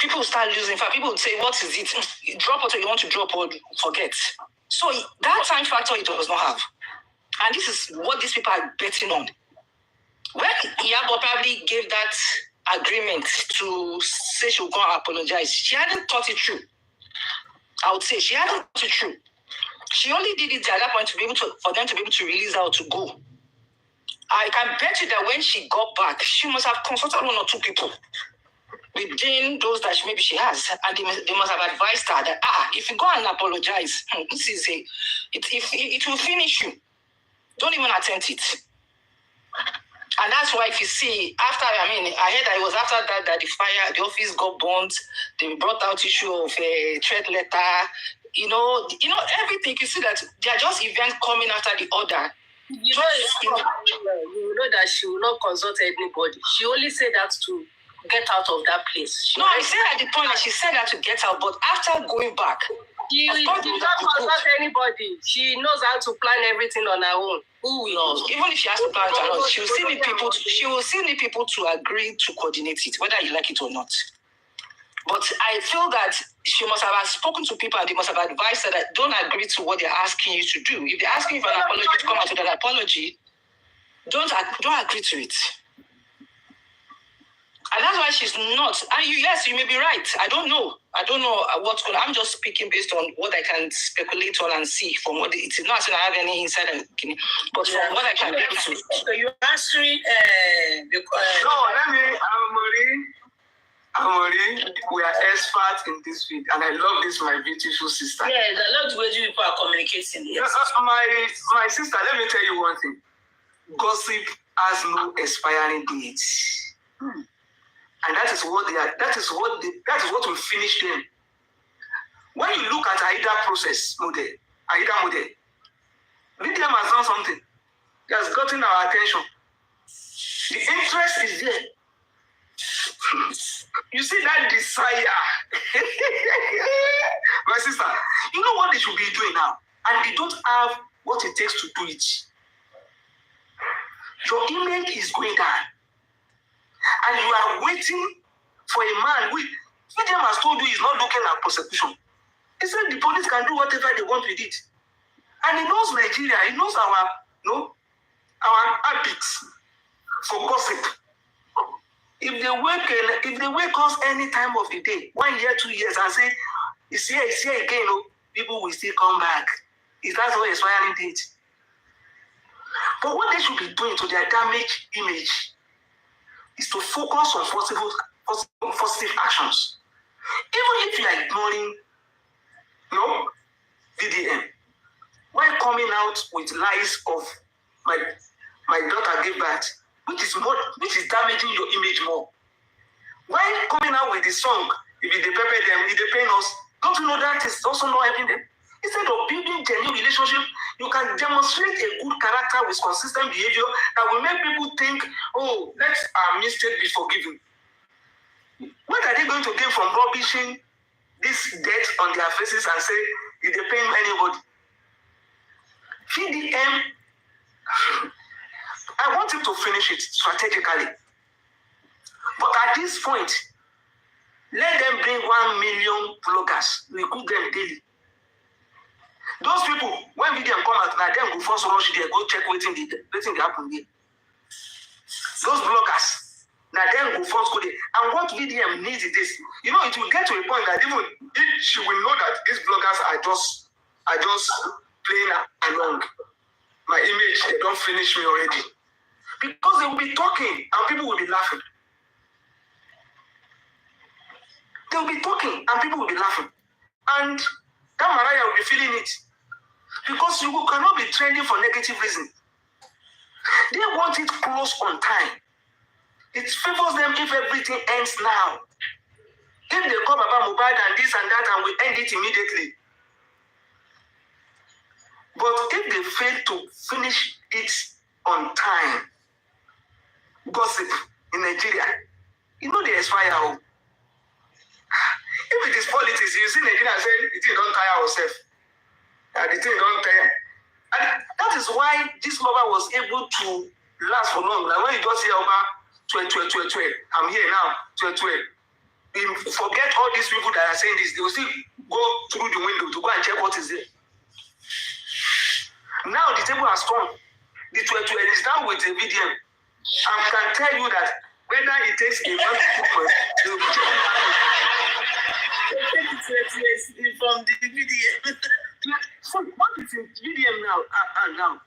People will start losing. In fact, people would say, what is it? Drop what you want to drop or forget. So that time factor he does not have. And this is what these people are betting on. When Iyabo probably gave that agreement to say she would go and apologize, she hadn't thought it through. I would say she hadn't thought it through. She only did it at that point for them to be able to release her to go. I can bet you that when she got back, she must have consulted 1 or 2 people within those that maybe she has, and they must have advised her that if you go and apologize, this is it will finish you. Don't even attempt it. And that's why if you see after, I heard that it was after that the office got burnt. They brought out issue of a threat letter. Everything. You see that they are just events coming after the other. You know that she will not consult anybody. She only said that to get out of that place. I said at the point that she said that to get out, but after going back, she did not consult anybody. She knows how to plan everything on her own. Who knows? Even if she has to plan it alone, she will still need people to agree to coordinate it, whether you like it or not. But I feel that she must have spoken to people and they must have advised her that don't agree to what they're asking you to do. If they're asking you for an apology to come out with an apology, don't agree to it. And that's why she's not. And you may be right. I don't know what's going on. I'm just speaking based on what I can speculate on and see from what it's not that I have any insight, but from what I can get to. So you're answering the question. No, let me, Amori, we are experts in this field, and I love this, my beautiful sister. Yes, I love the way you people are communicating. Yes. My sister, let me tell you one thing. Gossip has no expiring date. And that is what will finish them. When you look at AIDA model, BDM has done something. It has gotten our attention. The interest is there. You see that desire. My sister, you know what they should be doing now? And they don't have what it takes to do it. Your image is going down. And you are waiting for a man who BDM has told you he's not looking at prosecution. He said the police can do whatever they want with it. And he knows Nigeria, he knows our habits for gossip. If they wake us any time of the day, 1 year, 2 years, and say, it's here again, people will still come back. Is that what expiring date? But what they should be doing to their damaged image is to focus on positive actions. Even if you are ignoring BDM, why coming out with lies of my daughter gave birth, which is damaging your image more? Why coming out with the song, if they pepper them, if they pay us, don't you know that is also not helping them? Instead of building genuine relationship, you can demonstrate a good character with consistent behavior that will make people think, oh, let our mistake be forgiven. What are they going to gain from rubbishing this debt on their faces and say, if they pay anybody? VDM, I want him to finish it strategically. But at this point, let them bring 1 million bloggers. We cook them daily. Those people, when VDM come out, now them go first rush there, go check waiting they happen there. Those bloggers, now them go first go there. And what VDM needs is this. You know, it will get to a point that even if she will know that these bloggers are just playing along. My image, they don't finish me already. Because they will be talking and people will be laughing. They will be talking and people will be laughing. And that Mariah will be feeling it. Because you cannot be trending for negative reasons. They want it close on time. It favors them if everything ends now. If they come about mobile and this and that and we end it immediately. But if they fail to finish it on time, gossip in Nigeria, you know they expire. If it is politics, you see Nigeria saying it don't tire ourselves. And the thing don't tire. And that is why this lover was able to last for long. Like when you just hear about 12, I'm here now, 12. You forget all these people that are saying this, they will still go through the window to go and check what is there. Now the table has turned. The 12 is down with the VDM. I can tell you that whether it takes a month to 2 months, they will be checking from the VDM. So what is in VDM now? Now,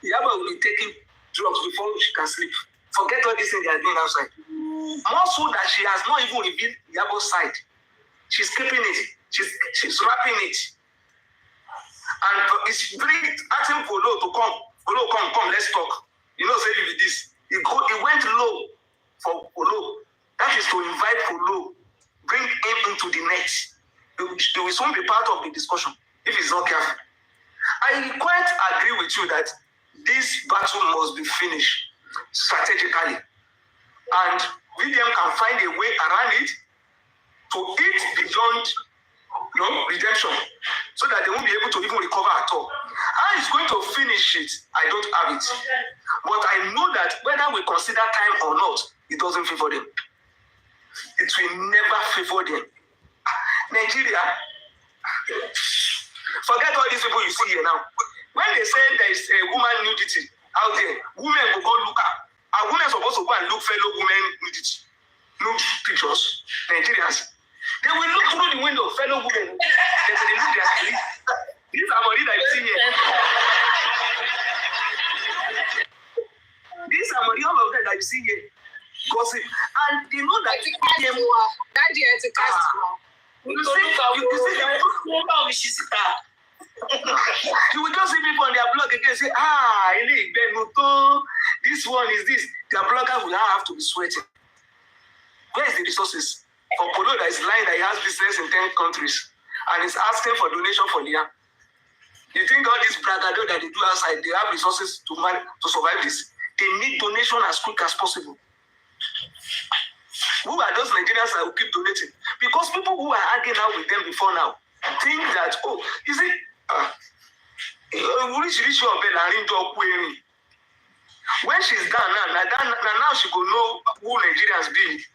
Iyabo will be taking drugs before she can sleep. Forget all these things they are doing outside. More so that she has not even revealed Iyabo's side. She's keeping it. She's wrapping it. And it's asking Polo to come. Polo, come, let's talk. You know, say with this. It went low for Polo. That is to invite Polo, bring him into the net. They will soon be part of the discussion if he's not careful. I quite agree with you that this battle must be finished strategically. And VDM can find a way around it to eat beyond redemption so that they won't be able to even recover at all. How he's going to finish it, I don't have it. But I know that whether we consider time or not, it doesn't favor them. It will never favor them. Nigeria, forget all these people you see here now. When they say there is a woman nudity out there, women will go look at. Are women supposed to go and look fellow women nudity? Nude pictures, Nigerians. They will look through the window, fellow women. They say they look their sleep. These are money that you see here. These are money, all of them that you see here. Gossip. And they know that them you will just see people on their blog again say, this one is this. Their blogger will have to be sweating. Where is the resources? For Polo that is lying that he has business in 10 countries and is asking for donation for Liam. You think all this bragado that they do outside, they have resources to survive this? They need donation as quick as possible. Who are those Nigerians that will keep donating? Because people who are hanging out with them before now think that, is it? When she's done now she will know who Nigerians be.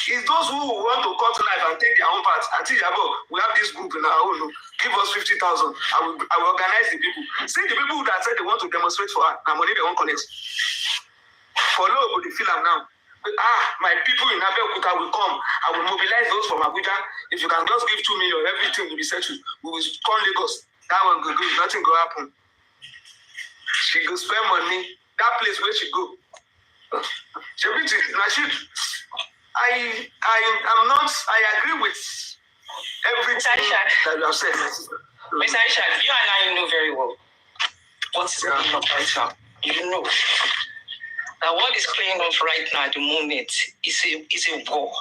It's those who want to cut life and take their own part. Until Iyabo, we have this group in our own. Give us 50,000. I will organize the people. See the people that said they want to demonstrate for her, and money they won't collect. Follow up with the film now. My people in Abeokuta will come. I will mobilize those from Abuja. If you can just give 2 million, everything will be settled. We will call Lagos. That one will go. Nothing will happen. She go spend money. That place where she go. I agree with everything that you have said. Mr. Aisha, you and I know very well what is going on right now. You know that what is playing off right now at the moment is a war.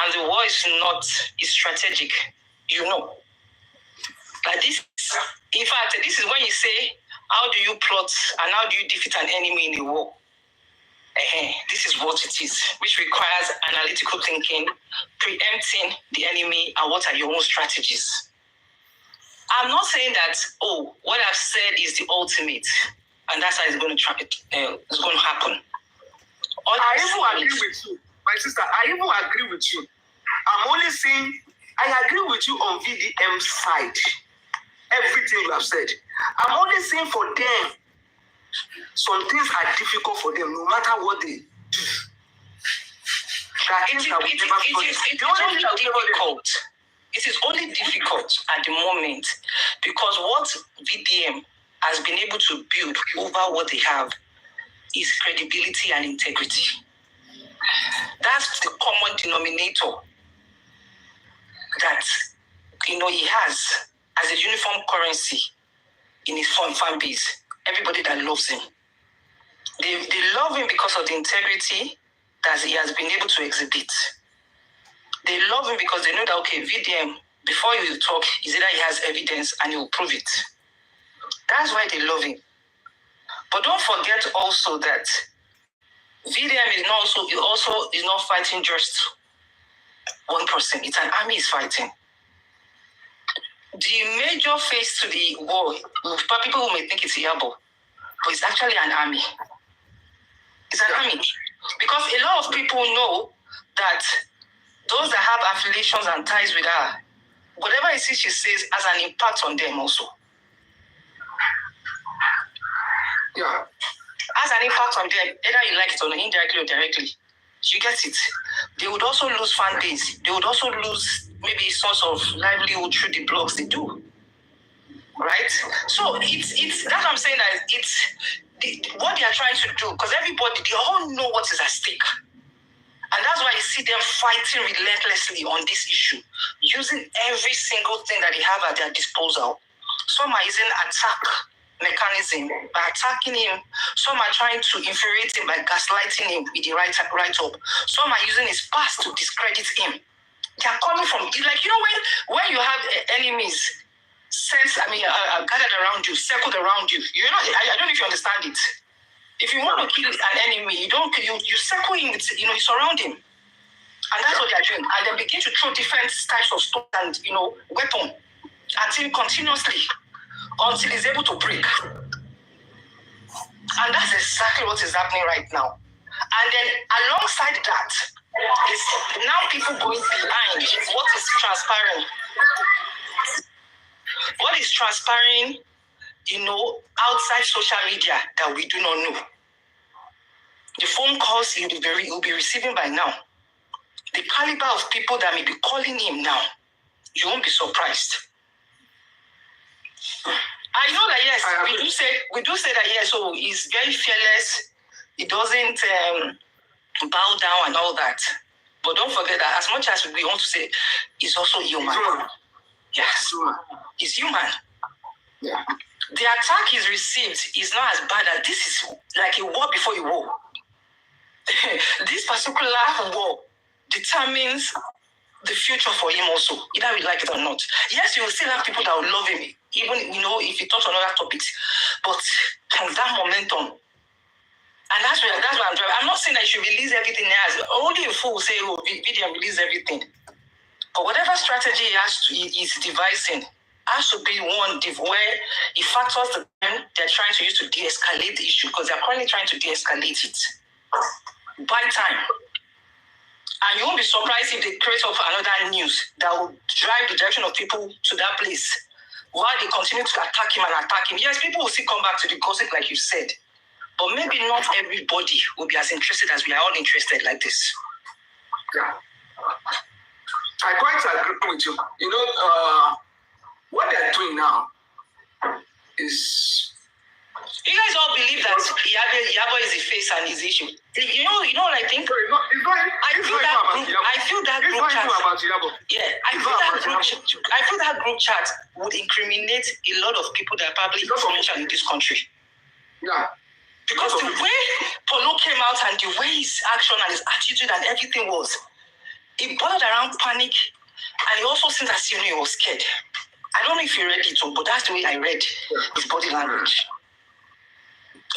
And the war is strategic. You know. Like this, in fact, this is when you say, how do you plot and how do you defeat an enemy in a war? This is what it is, which requires analytical thinking, preempting the enemy, and what are your own strategies. I'm not saying that, what I've said is the ultimate, and that's how it's going to happen. I even agree with you, my sister. I even agree with you. I'm only saying I agree with you on VDM side. Everything you have said. I'm only saying for them, some things are difficult for them, no matter what they do. It is only difficult at the moment because what VDM has been able to build over what they have is credibility and integrity. That's the common denominator that he has as a uniform currency in his fan base. Everybody that loves him. They love him because of the integrity that he has been able to exhibit. They love him because they know that, VDM, before you talk, is either he has evidence and he will prove it. That's why they love him. But don't forget also that VDM is not fighting just one person. It's an army is fighting. The major face to the war, people who may think it's Iyabo, but it's actually an army. It's an army. Because a lot of people know that those that have affiliations and ties with her, whatever it is she says has an impact on them also. Yeah. Has an impact on them, either you like it or not, indirectly or directly. You get it. They would also lose fan base. They would also lose maybe a source of livelihood through the blogs they do. Right? So it's that's what I'm saying, that it's what they are trying to do, because everybody, they all know what is at stake. And that's why you see them fighting relentlessly on this issue, using every single thing that they have at their disposal. Some are using attack mechanism by attacking him. Some are trying to infuriate him by gaslighting him with the write-up. Some are using his past to discredit him. They are coming from, like, when you have enemies gathered around you, circled around you. I don't know if you understand it. If you want to kill an enemy, you circle him with, you surround him. And that's what they are doing. And they begin to throw different types of stuff and, weapon at him continuously until he's able to break. And that's exactly what is happening right now. And then alongside that, is now people going behind what is transpiring. What is transpiring, outside social media that we do not know. The phone calls he will be receiving by now. The caliber of people that may be calling him now, you won't be surprised. I know that, yes, we do say that, yes, he's very fearless. He doesn't bow down and all that. But don't forget that as much as we want to say, he's also human. Yes, he's human. Yeah. The attack he's received is not as bad as this is like a war before a war. This particular war determines the future for him also, either we like it or not. Yes, you will still have people that will love him, even if he talks on other topics. But that momentum, and that's why I'm driving. I'm not saying that you should release everything else. Only a fool will say, video release everything. But whatever strategy he's devising has to be one where he factors the time they're trying to use to de-escalate the issue, because they're currently trying to de-escalate it. Buy time. And you won't be surprised if they create up another news that will drive the direction of people to that place while they continue to attack him. Yes, people will still come back to the gossip like you said, but maybe not everybody will be as interested as we are all interested like this. Yeah. I quite agree with you. What they're doing now is... You guys all believe that Iyabo is the face and his issue. You know what I think? I feel that group chat. Yeah, I feel that group chat would incriminate a lot of people that are probably influential in this country. Yeah. Because the way Polo came out and the way his action and his attitude and everything was, he bothered around panic, and he also seemed as if he was scared. I don't know if you read it, but that's the way I read his body language.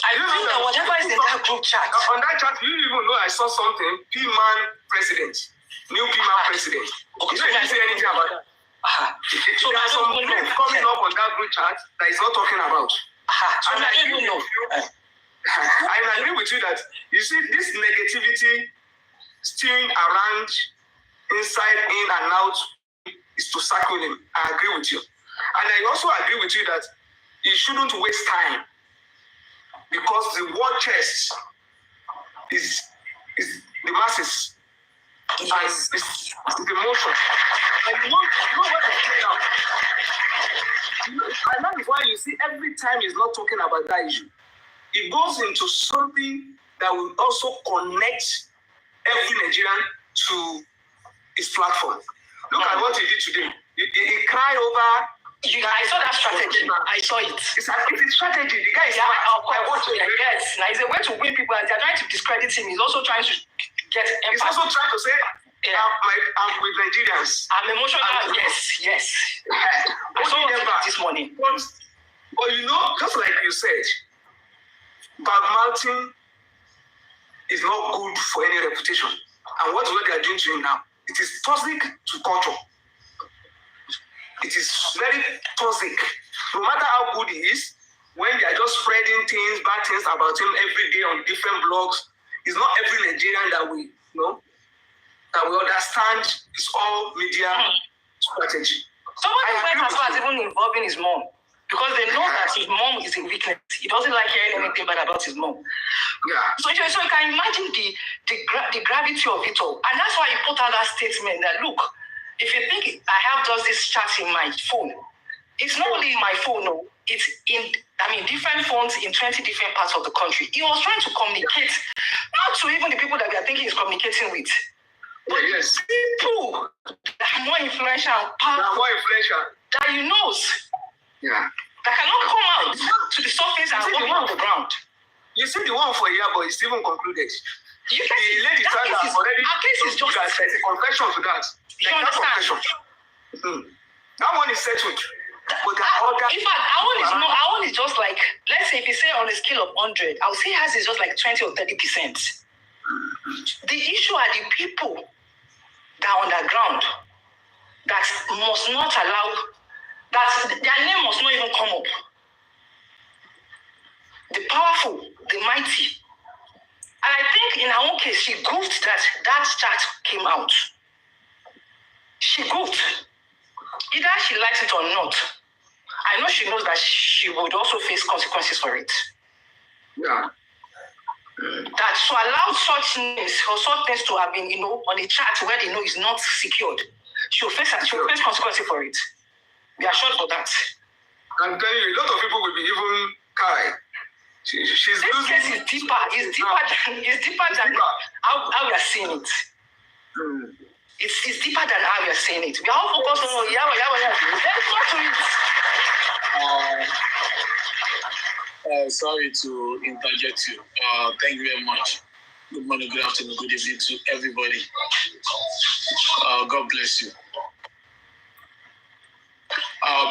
I feel that whatever is in that group chat. On that chat, you even know I saw something. P-Man president. New P-Man president. Okay, you didn't say anything about that. So there are some things coming up on that group chat that is not talking about. So I don't know. I agree with you that you see this negativity steering around, inside, in and out is to circle him. I agree with you. And I also agree with you that you shouldn't waste time. Because the war chest is the masses. Yes. And it's the emotion. And you know what I'm saying now? And that is why you see every time he's not talking about that issue. It goes into something that will also connect every Nigerian to his platform. Look at what he did today. He cried over. I saw that strategy. I saw it. It's a strategy. The guy is I watched it. Yes. Now, it's a way to win people. As they're trying to discredit him, he's also trying to get empathy. He's also trying to say, I'm with Nigerians. I'm emotional. Yes. I saw it this morning. But you know, just like you said, bad-mouthing is not good for any reputation. And what they are doing to him now, it is toxic to culture. It is very toxic. No matter how good he is, when they are just spreading things, bad things about him every day on different blogs, it's not every Nigerian that we that we understand it's all media strategy. Some of the friends as far as even involving his mom. Because they know that his mom is a weakness. He doesn't like hearing anything bad about his mom. Yeah. So you can imagine the gravity of it all. And that's why he put out that statement that, look, if you think I have just this chat in my phone, it's not only in my phone, no. It's in, different phones in 20 different parts of the country. He was trying to communicate, not to even the people that we are thinking he's communicating with, but people that are more influential and powerful, that he knows. Yeah. That cannot come out to the surface and go on the ground. You see the one for Iyabo is even concluded. The lady said that already. Our case is just there's a confession to that. You understand? That one is settled. But in fact, our one is just like, let's say if you say on a scale of 100, I'll say hers is just like 20 or 30%. The issue are the people that are underground that must not allow, that their name must not even come up. The powerful, the mighty. And I think in her own case, she goofed that chat came out. She goofed. Either she likes it or not. I know she knows that she would also face consequences for it. Yeah. That to allow such names or such things to have been, on a chat where they know is not secured, she'll face consequences for it. They are sure for that. I'm telling you, a lot of people will be even Kai. She's this case is deeper. It's deeper than how we are seeing it. It's deeper than how we are seeing it. We are all focused on Iyabo. Sorry to interject you. Thank you very much. Good morning, good afternoon, good evening to everybody. God bless you.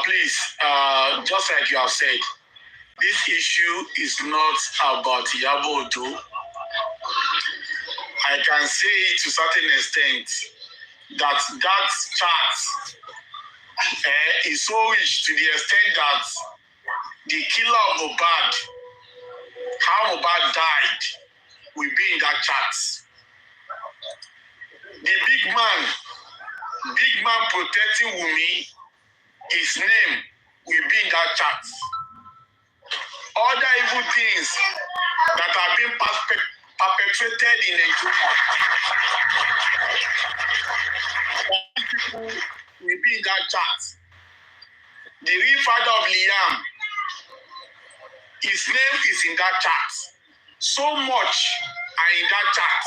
Please, just like you have said, this issue is not about Iyabo Ojo. I can say to a certain extent that chat is so rich to the extent that the killer of Mohbad, how Mohbad died, will be in that chat. The big man protecting Wunmi, his name will be in that chat. Other evil things that have been perpetrated in Nigeria, people will be in that chat. The real father of Liam, his name is in that chat. So much are in that chat.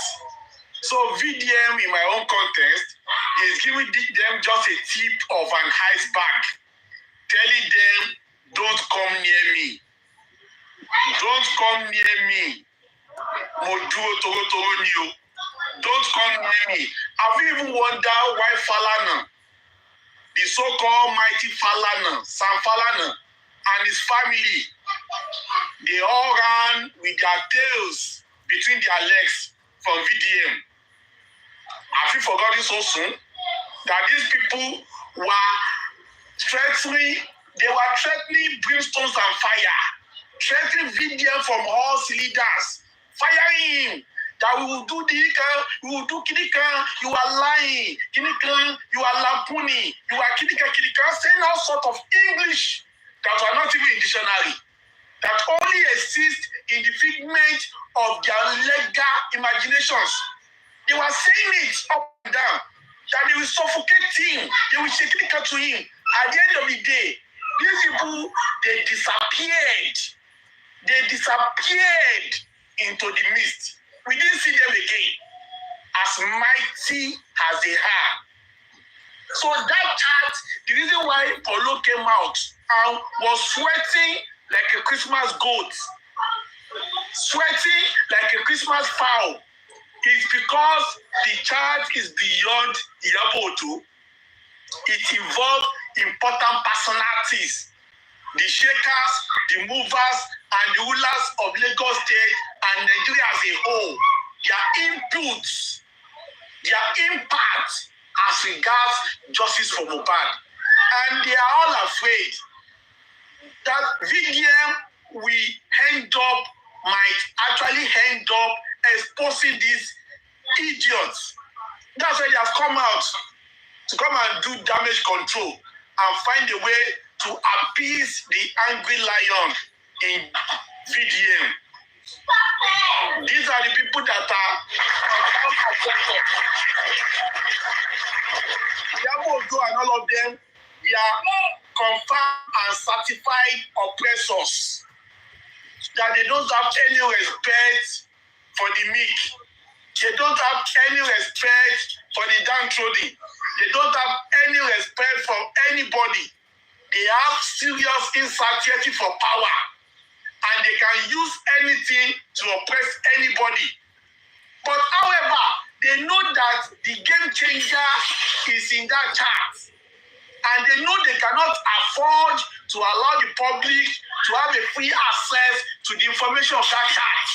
So VDM in my own context is giving them just a tip of an iceberg, telling them, don't come near me. Don't come near me. Don't come near me. Have you even wondered why Falana the so-called mighty Falana, Sam Falana, and his family, they all ran with their tails between their legs from VDM. Have you forgotten so soon that these people were threatening brimstones and fire, threatening VDM from all cylinders, firing him, that we will do Kinikan, we will do Kinikan, you are lying, Kinikan, you are lampooning, you are Kinikan, saying all sorts of English that are not even in dictionary, that only exist in the figment of their legal imaginations. They were saying it up and down, that they will suffocate him, they will say Kinikan to him. At the end of the day, these people, they disappeared into the mist. We didn't see them again, as mighty as they are. So that chart, the reason why Polo came out and was sweating like a Christmas goat, sweating like a Christmas fowl, is because the chart is beyond Iyabo. It involves important personalities, the shakers, the movers, and the rulers of Lagos State and Nigeria as a whole, their inputs, their impact as regards justice for Mohbad. And they are all afraid that VDM might actually end up exposing these idiots. That's why they have come out to come and do damage control and find a way to appease the angry lion in VDM. These are the people that are Iyabo and all of them, they are confirmed and certified oppressors. That they don't have any respect for the meek. They don't have any respect for the downtrodden. They don't have any respect for anybody. They have serious insatiety for power. And they can use anything to oppress anybody. But however, they know that the game changer is in that chart. And they know they cannot afford to allow the public to have a free access to the information of that chart.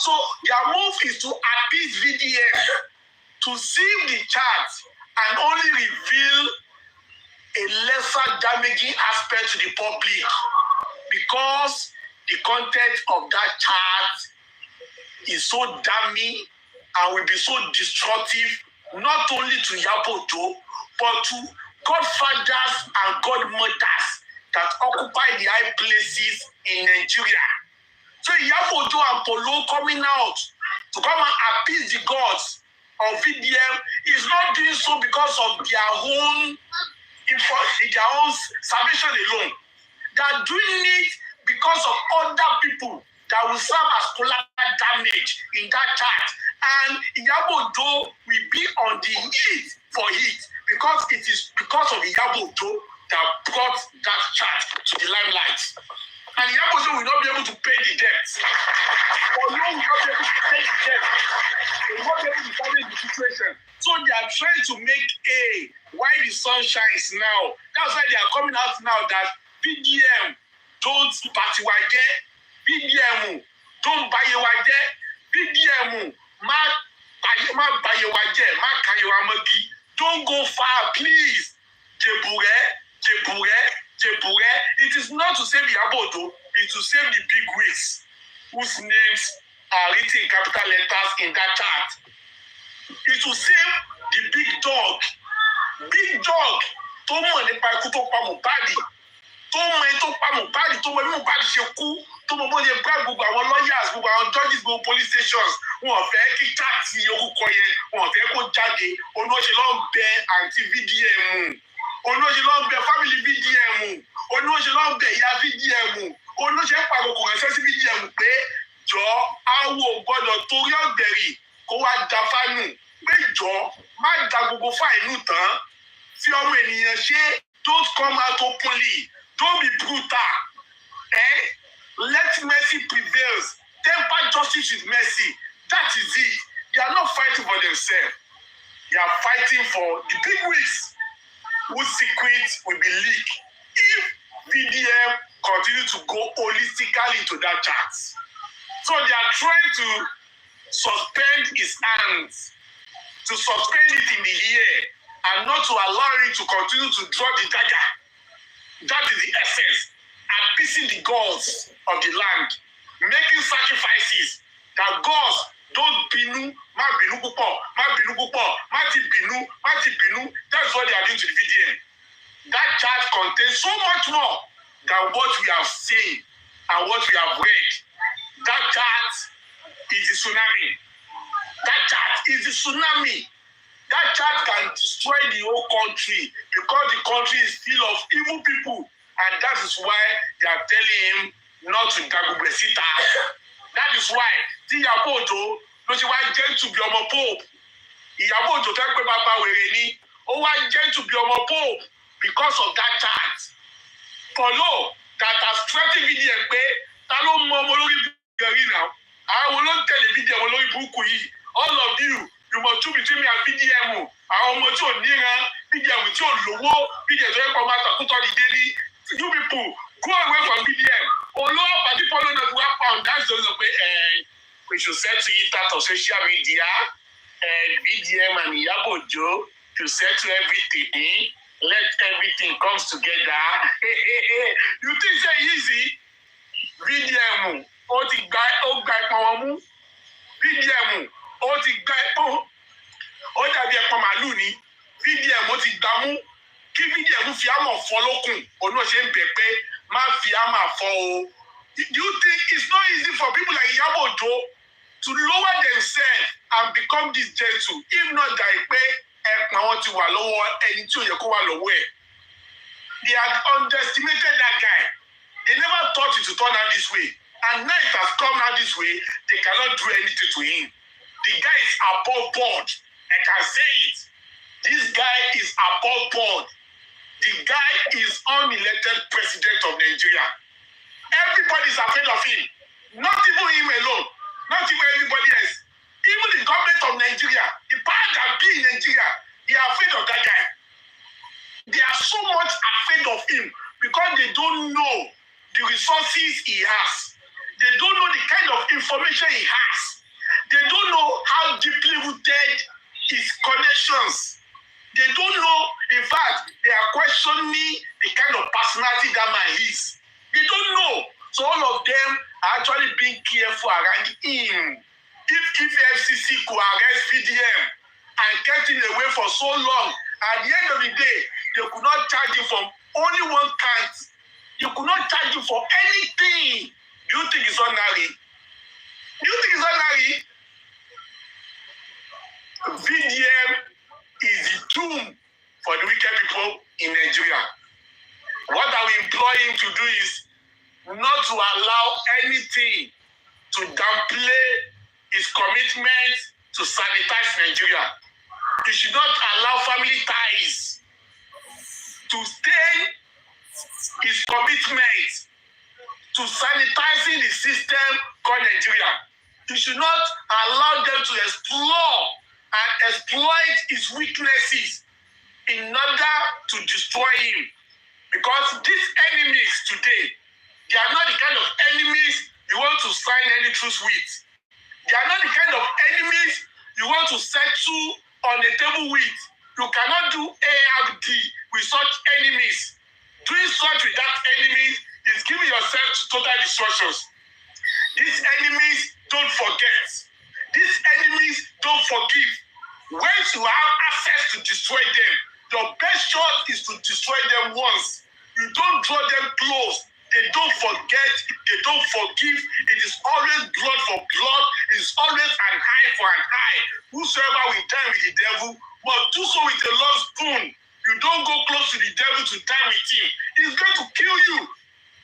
So their move is to appease VDM, to sieve the chart and only reveal a lesser damaging aspect to the public, because the content of that chart is so damning and will be so destructive, not only to Iyabo, but to godfathers and godmothers that occupy the high places in Nigeria. So Iyabo and Polo coming out to come and appease the gods of VDM is not doing so because of their own salvation alone. They are doing it because of other people that will serve as collateral damage in that chart. And Iyabo will be on the heat for it, because it is because of Iyabo that brought that chart to the limelight. And Iyabo will not be able to pay the debt. Or no, will not be able to pay the debt. They will not be able to manage the situation. So they are trying to make why the sun shines now. That's why they are coming out now that VDM don't party waje, VDM don't buy waje, VDM ma buy waje, ma kayo amagi. Don't go far, please. Jebure. It is not to save Iyabo, it is to save the big wigs whose names are written in capital letters in that chart. It will save the big dog. Tó mọ̀ nípa ikú tó pa Mohbad, tó mọ̀ ẹni tó pa Mohbad, tó mọ̀ bí Mohbad ṣe kú, tó mọ̀ bó ṣe bá gbogbo àwọn lawyers, gbogbo àwọn judges, gbogbo police stations, wọn ò fẹ́ kí chaati orúkọ yẹn, wọn ò fẹ́ kó jáde. Olóṣèlú ló ń bẹ àǹtí VDM, olóṣèlú ló ń bẹ family VDM, olóṣèlú ló ń bẹ ìyá VDM, olóṣèlú pàgọ́kọ̀ ránṣẹ́ sí VDM pé jọ àwọ̀ gbọ́dọ̀ torí ọ̀gbẹ̀rì kó wá da fánù, pé jọ má da gbogbo fáìlú tán, fi ọmọ ènìyàn ṣe. Don't come out openly, don't be brutal. Let mercy prevail. Temper justice with mercy. That is it. They are not fighting for themselves. They are fighting for the big wigs. whose secrets will be leaked if VDM continue to go holistically into that chat. So they are trying to suspend his hands, to suspend it in the air, and not to allow him to continue to draw the dagger. That is the essence. Appeasing the gods of the land, making sacrifices that gods don't binu, ma binu pupo, ma binu pupo, ma ti binu, ma ti binu. That's what they are doing to the VDM. That chart contains so much more than what we have seen and what we have read. That chart is the tsunami. That chart is the tsunami. That chart can destroy the whole country because the country is full of evil people. And that is why they are telling him not to Dagubesita. That is why Iyabo ló ṣe wá jẹ́ to be ọmọ Pope. Iyabo tó fẹ́ pé bàbá wèrè ni, ó wá jẹ́ to be ọmọ Pope because of that chart. Follow that has threatened VDM pé ta ló mọ ọmọ lórí gẹ̀rí náà. Àwọn ló ń tẹ̀lé VDM lórí burúkú yìí. All of you must choose between me and VDM. Àwọn ọmọ tí ò níran, VDM tí ò lówó, VDM tó yẹ kó máa tàkútọ̀ dìde ní. You people, go away from VDM. Although particularly not we have found that's the reason we should settle it out of social media. VDM and Iyabo to settle everything. Let everything comes together. You think it's easy? VDM, ó ti gba ẹ̀pọ̀n wọn mú. VDM, ó ti gba ẹ̀pọ̀n. Ó dàbí ẹ̀pọ̀n màlúù ni. VDM, ó ti gbà mú. Kí VDM fi àmọ̀ fọ́ lókun, òun náà ṣe ń bẹ̀ pé má fi àmọ̀ fọ́ o. Do you think it's not easy for people like Iyabo to lower themselves and become this gentle? If not that pé ẹ̀pọ̀n wọn ti wà lọ́wọ́ ẹni tí ò yẹ kó wà lọ́wọ́ ẹ̀. They had underestimated that guy. They never thought it to turn out this way. And now it has come out this way, they cannot do anything to him. The guy is above board. I can say it. This guy is above board. The guy is unelected president of Nigeria. Everybody is afraid of him. Not even him alone. Not even everybody else. Even the government of Nigeria, the power that be in Nigeria, they are afraid of that guy. They are so much afraid of him because they don't know the resources he has. They don't know the kind of information he has. They don't know how deeply rooted his connections. They don't know, in fact, they are questioning the kind of personality that man is. They don't know. So all of them are actually being careful around him. If FCC could arrest VDM and kept him away for so long, at the end of the day, they could not charge him from only one count. You could not charge him for anything. Do you think it's ordinary? Do you think it's ordinary? VDM is the doom for the wicked people in Nigeria. What I will implore him to do is not to allow anything to downplay his commitment to sanitize Nigeria. He should not allow family ties to stain his commitment to sanitizing the system called Nigeria. He should not allow them to explore and exploit his weaknesses in order to destroy him. Because these enemies today, they are not the kind of enemies you want to sign any truce with. They are not the kind of enemies you want to settle on a table with. You cannot do ARD with such enemies. Doing such with that enemies is giving yourself to total destructions. These enemies don't forget. These enemies don't forgive. Once you have access to destroy them, your best shot is to destroy them once. You don't draw them close. They don't forget. They don't forgive. It is always blood for blood. It is always an eye for an eye. Whosoever will die with the devil must do so with a long spoon. You don't go close to the devil to die with him. He's going to kill you.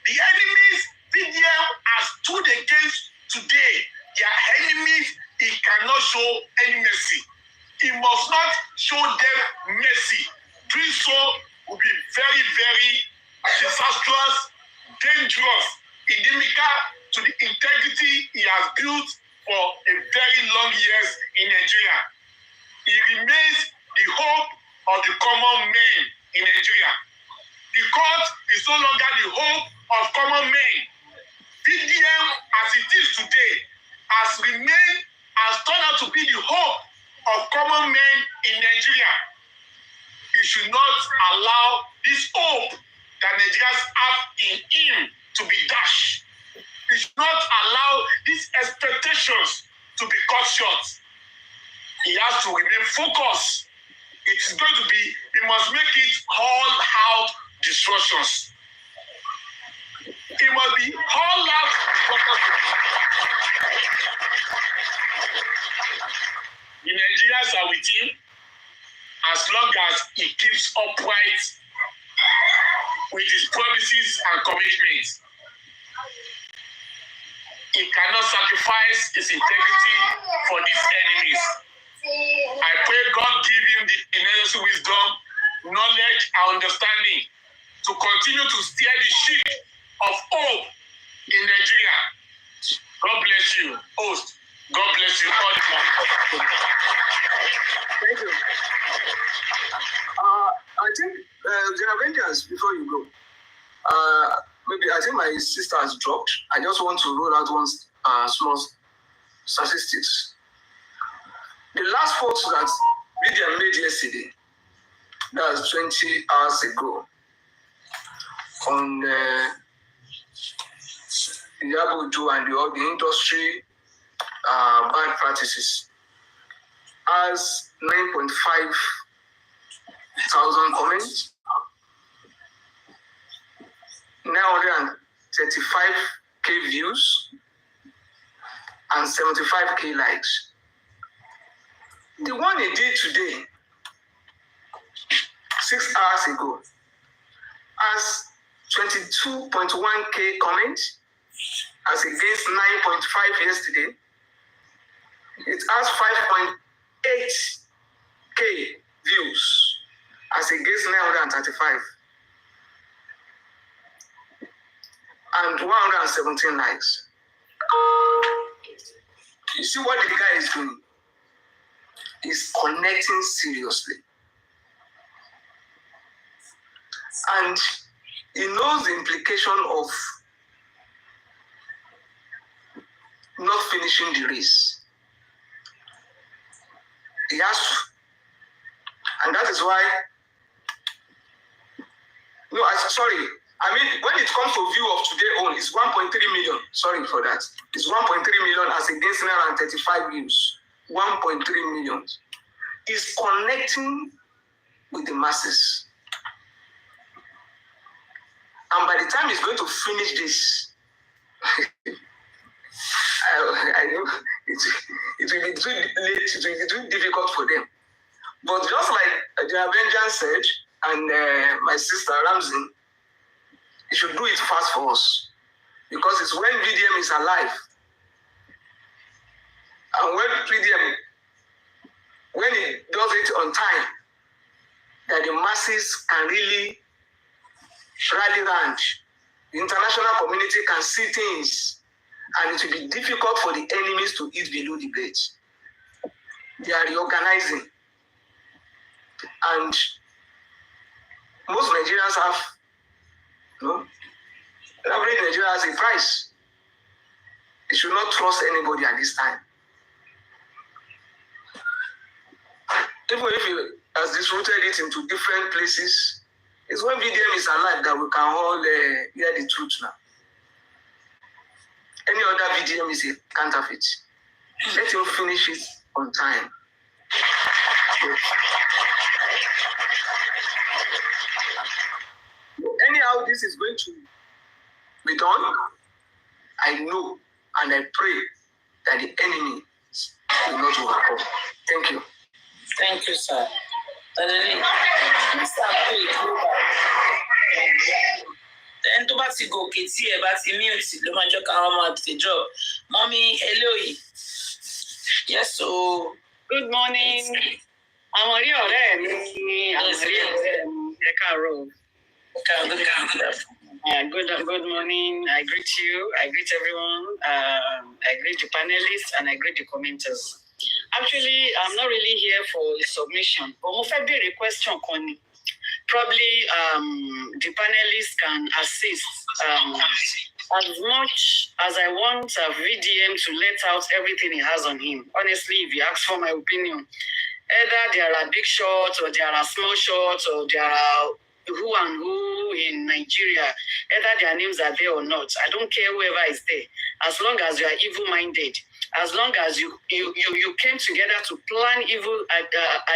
The enemies VDM has stood against today. Their enemies, he cannot show any mercy. He must not show them mercy. Doing so will be very, very disastrous, dangerous, inimical to the integrity he has built for a very long years in Nigeria. He remains the hope of the common man in Nigeria. The court is no longer the hope of common men. VDM, as it is today, has remained, has turned out to be the hope of common men in Nigeria. You should not allow this hope that Nigerians have in him to be dashed. You should not allow these expectations to be cut short. He has to remain focused. It is going to be, he must make it all-out destructions. It must be all-out destructions. The Nigerians are with him as long as he keeps upright with his promises and commitments. He cannot sacrifice his integrity for these enemies. I pray God give him the necessary wisdom, knowledge, and understanding to continue to steer the ship of hope in Nigeria. God bless you, host. God bless you all. Thank you. I think the Avengers, before you go, maybe I think my sister has dropped. I just want to roll out one small statistics. The last photo that Lydia made yesterday, that was 20 hours ago, on Iyabo and the industry bad practices, has 9.5 thousand comments, 935k views, and 75k likes. The one he did today, 6 hours ago, has 22.1k comments, as against 9.5 yesterday. It has 5.8k views, as against 935, and 117 likes. You see what the guy is doing? He's connecting seriously. And he knows the implication of not finishing the race. He has to. And that is why, no, sorry. I mean, when it comes to view of today only, it's 1.3 million. Sorry for that. It's 1.3 million as against 935 views. 1.3 million. Is connecting with the masses. And by the time he's going to finish this, I know it will be too late, it will be too difficult for them. But just like the Avengers said, and my sister Ramsey, he should do it fast for us. Because it's when VDM is alive. And when VDM, when he does it on time, that the masses can really rally around. The international community can see things, and it will be difficult for the enemies to eat below the bed. They are reorganizing. And most Nigerians have, every Nigerian has a price. They should not trust anybody at this time. Even if he has disrooted it into different places, it's when VDM is alive that we can all hear the truth now. Any other VDM is a counterfeit. Let him finish it on time. Anyhow, this is going to be done. I know and I pray that the enemy will not overcome. Thank you. Thank you, sir. Then tó bá ti gòkè tí ẹ bá ti mute ló máa jẹ́ káwọn máa tètè drop. Mommy, hello. Yes, so. Good morning. Àwọn orí ọ̀rẹ́ mi, àwọn orí ọ̀rẹ́ mi, ẹ káàárọ̀. Good morning. I greet you. I greet everyone. I greet the panelists and I greet the commenters. Actually, I'm not really here for a submission, but mo fẹ́ béèrè question kan ni. Probably the panelists can assist. As much as I want VDM to let out everything he has on him, honestly, if you ask for my opinion, either there are big shots or there are small shots or there are who and who in Nigeria, either their names are there or not. I don't care whoever is there. As long as you are evil-minded, as long as you came together to plan evil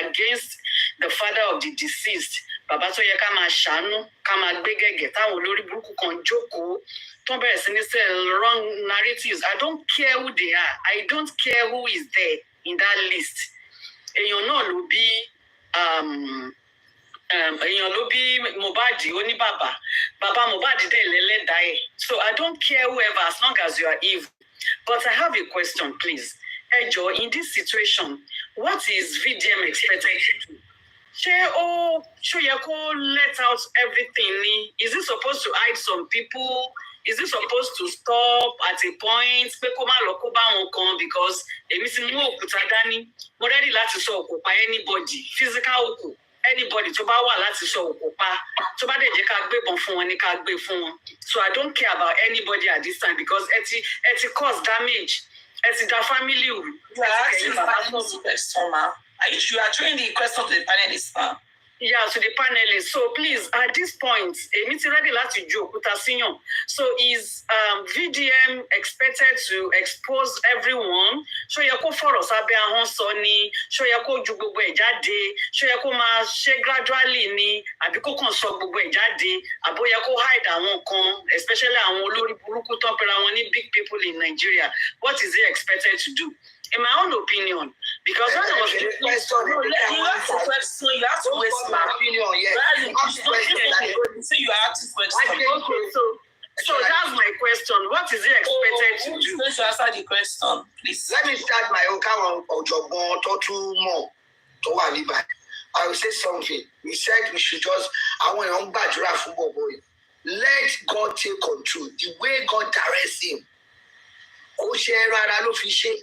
against the father of the deceased, bàbá tó yẹ ká máa ṣàánú, ká máa gbé gẹ̀gẹ̀ táwọn olórí burúkú kan jókòó tó bẹ̀rẹ̀ sí ní sell wrong narratives. I don't care who they are. I don't care who is there in that list. Èèyàn náà ló bí èèyàn ló bí Mohbad oníbàbà, bàbá Mohbad dẹ̀ lẹ́lẹ́dàá ẹ̀. So I don't care whoever, as long as you are evil. But I have a question, please. Ẹ jọ̀ọ́, in this situation, what is VDM expected to do? Ṣé yẹ kó let out everything ni? Is it supposed to hide some people? Is it supposed to stop at a point? Pé kó má lọ kó bá wọn kan, because èmi ti mú òkúta dání. Mo ready láti sọ òkú pa anybody, physical òkú. Anybody tó bá wà láti sọ òkú pa, tó bá dẹ̀ jẹ́ ká gbébọn fún wọn ni ká gbé fún wọn. So I don't care about anybody at this time, because ẹ ti cause damage. Ẹ ti da family. You are asking the panelist question, ma. You are throwing the question to the panelists, ma. Yeah, to the panelists. So please, at this point, èmi ti ready láti ju òkúta síyàn. So is VDM expected to expose everyone? Ṣó yẹ kó fọ̀rọ̀ sábẹ́ ahọ́n sọ ni? Ṣó yẹ kó ju gbogbo ẹ̀ jáde? Ṣó yẹ kó máa ṣe gradually ni? Àbí kó kàn sọ gbogbo ẹ̀ jáde? Àbó yẹ kó hide àwọn kan, especially àwọn olórí burúkú tó ń pera wọn ní big people in Nigeria? What is he expected to do? In my own opinion, because when I was you have to question, you have to waste my opinion, yes. You have to question. Okay, so that's my question. What is he expected to do? Please answer the question, please. Let me start my own kind of job more. I will say something. We said we should just, I want to gbàdúrà fún boy. Let God take control. The way God directs him. Kò ṣe rárá ló fi ṣe.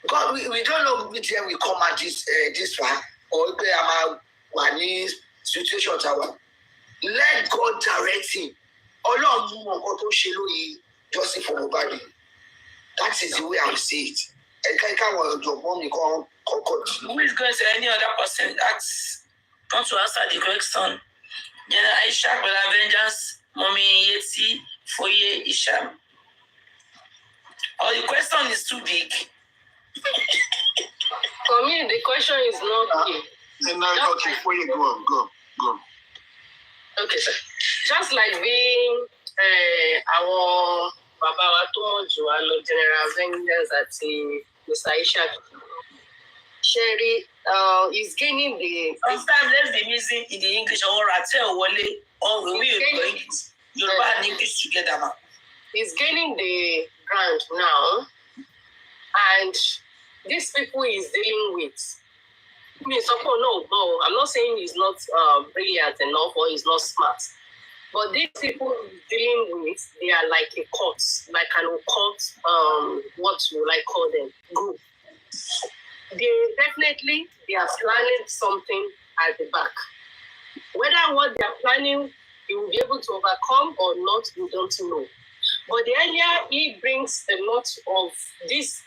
God, we don't know which time we come at this one, or if we are in situation tower. Let God direct him. Ọlọ́run mọ nǹkan tó ṣe lórí Joseph Mohbad. That is the way I see it. Who is going to say any other person that want to answer the question? General Aisha, Bella Vengeance, Mommy Yeti, Foye Isham. Or the question is too big. For me, the question is not big. Okay, before you go. Okay, sir. Just like being our Baba Watomo General Vengeance at Mr. Aisha. Sherry is gaining the. Sometimes let's be using in the English or Ratel Wale, or we will go Yoruba and English together now. He's gaining the ground now, and these people he's dealing with. No, I'm not saying he's not brilliant enough or he's not smart. But these people he's dealing with, they are like a cult, like an occult, what you like call them, group. They are planning something at the back. Whether what they are planning he will be able to overcome or not, we don't know. But the earlier he brings a lot of these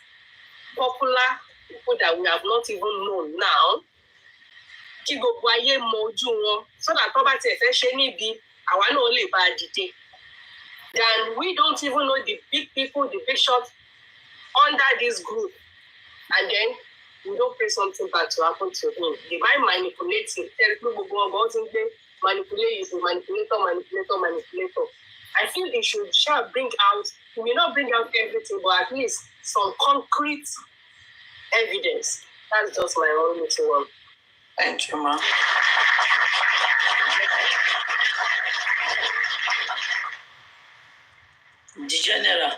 popular people that we have not even known now, so that then we don't even know the big people, the big shots under this group, and then we don't pray something bad to happen to him. They might manipulate him, manipulator. I feel it should bring out, we will not bring out everything, but at least some concrete evidence. That's just my own little one. Thank you, ma. The general.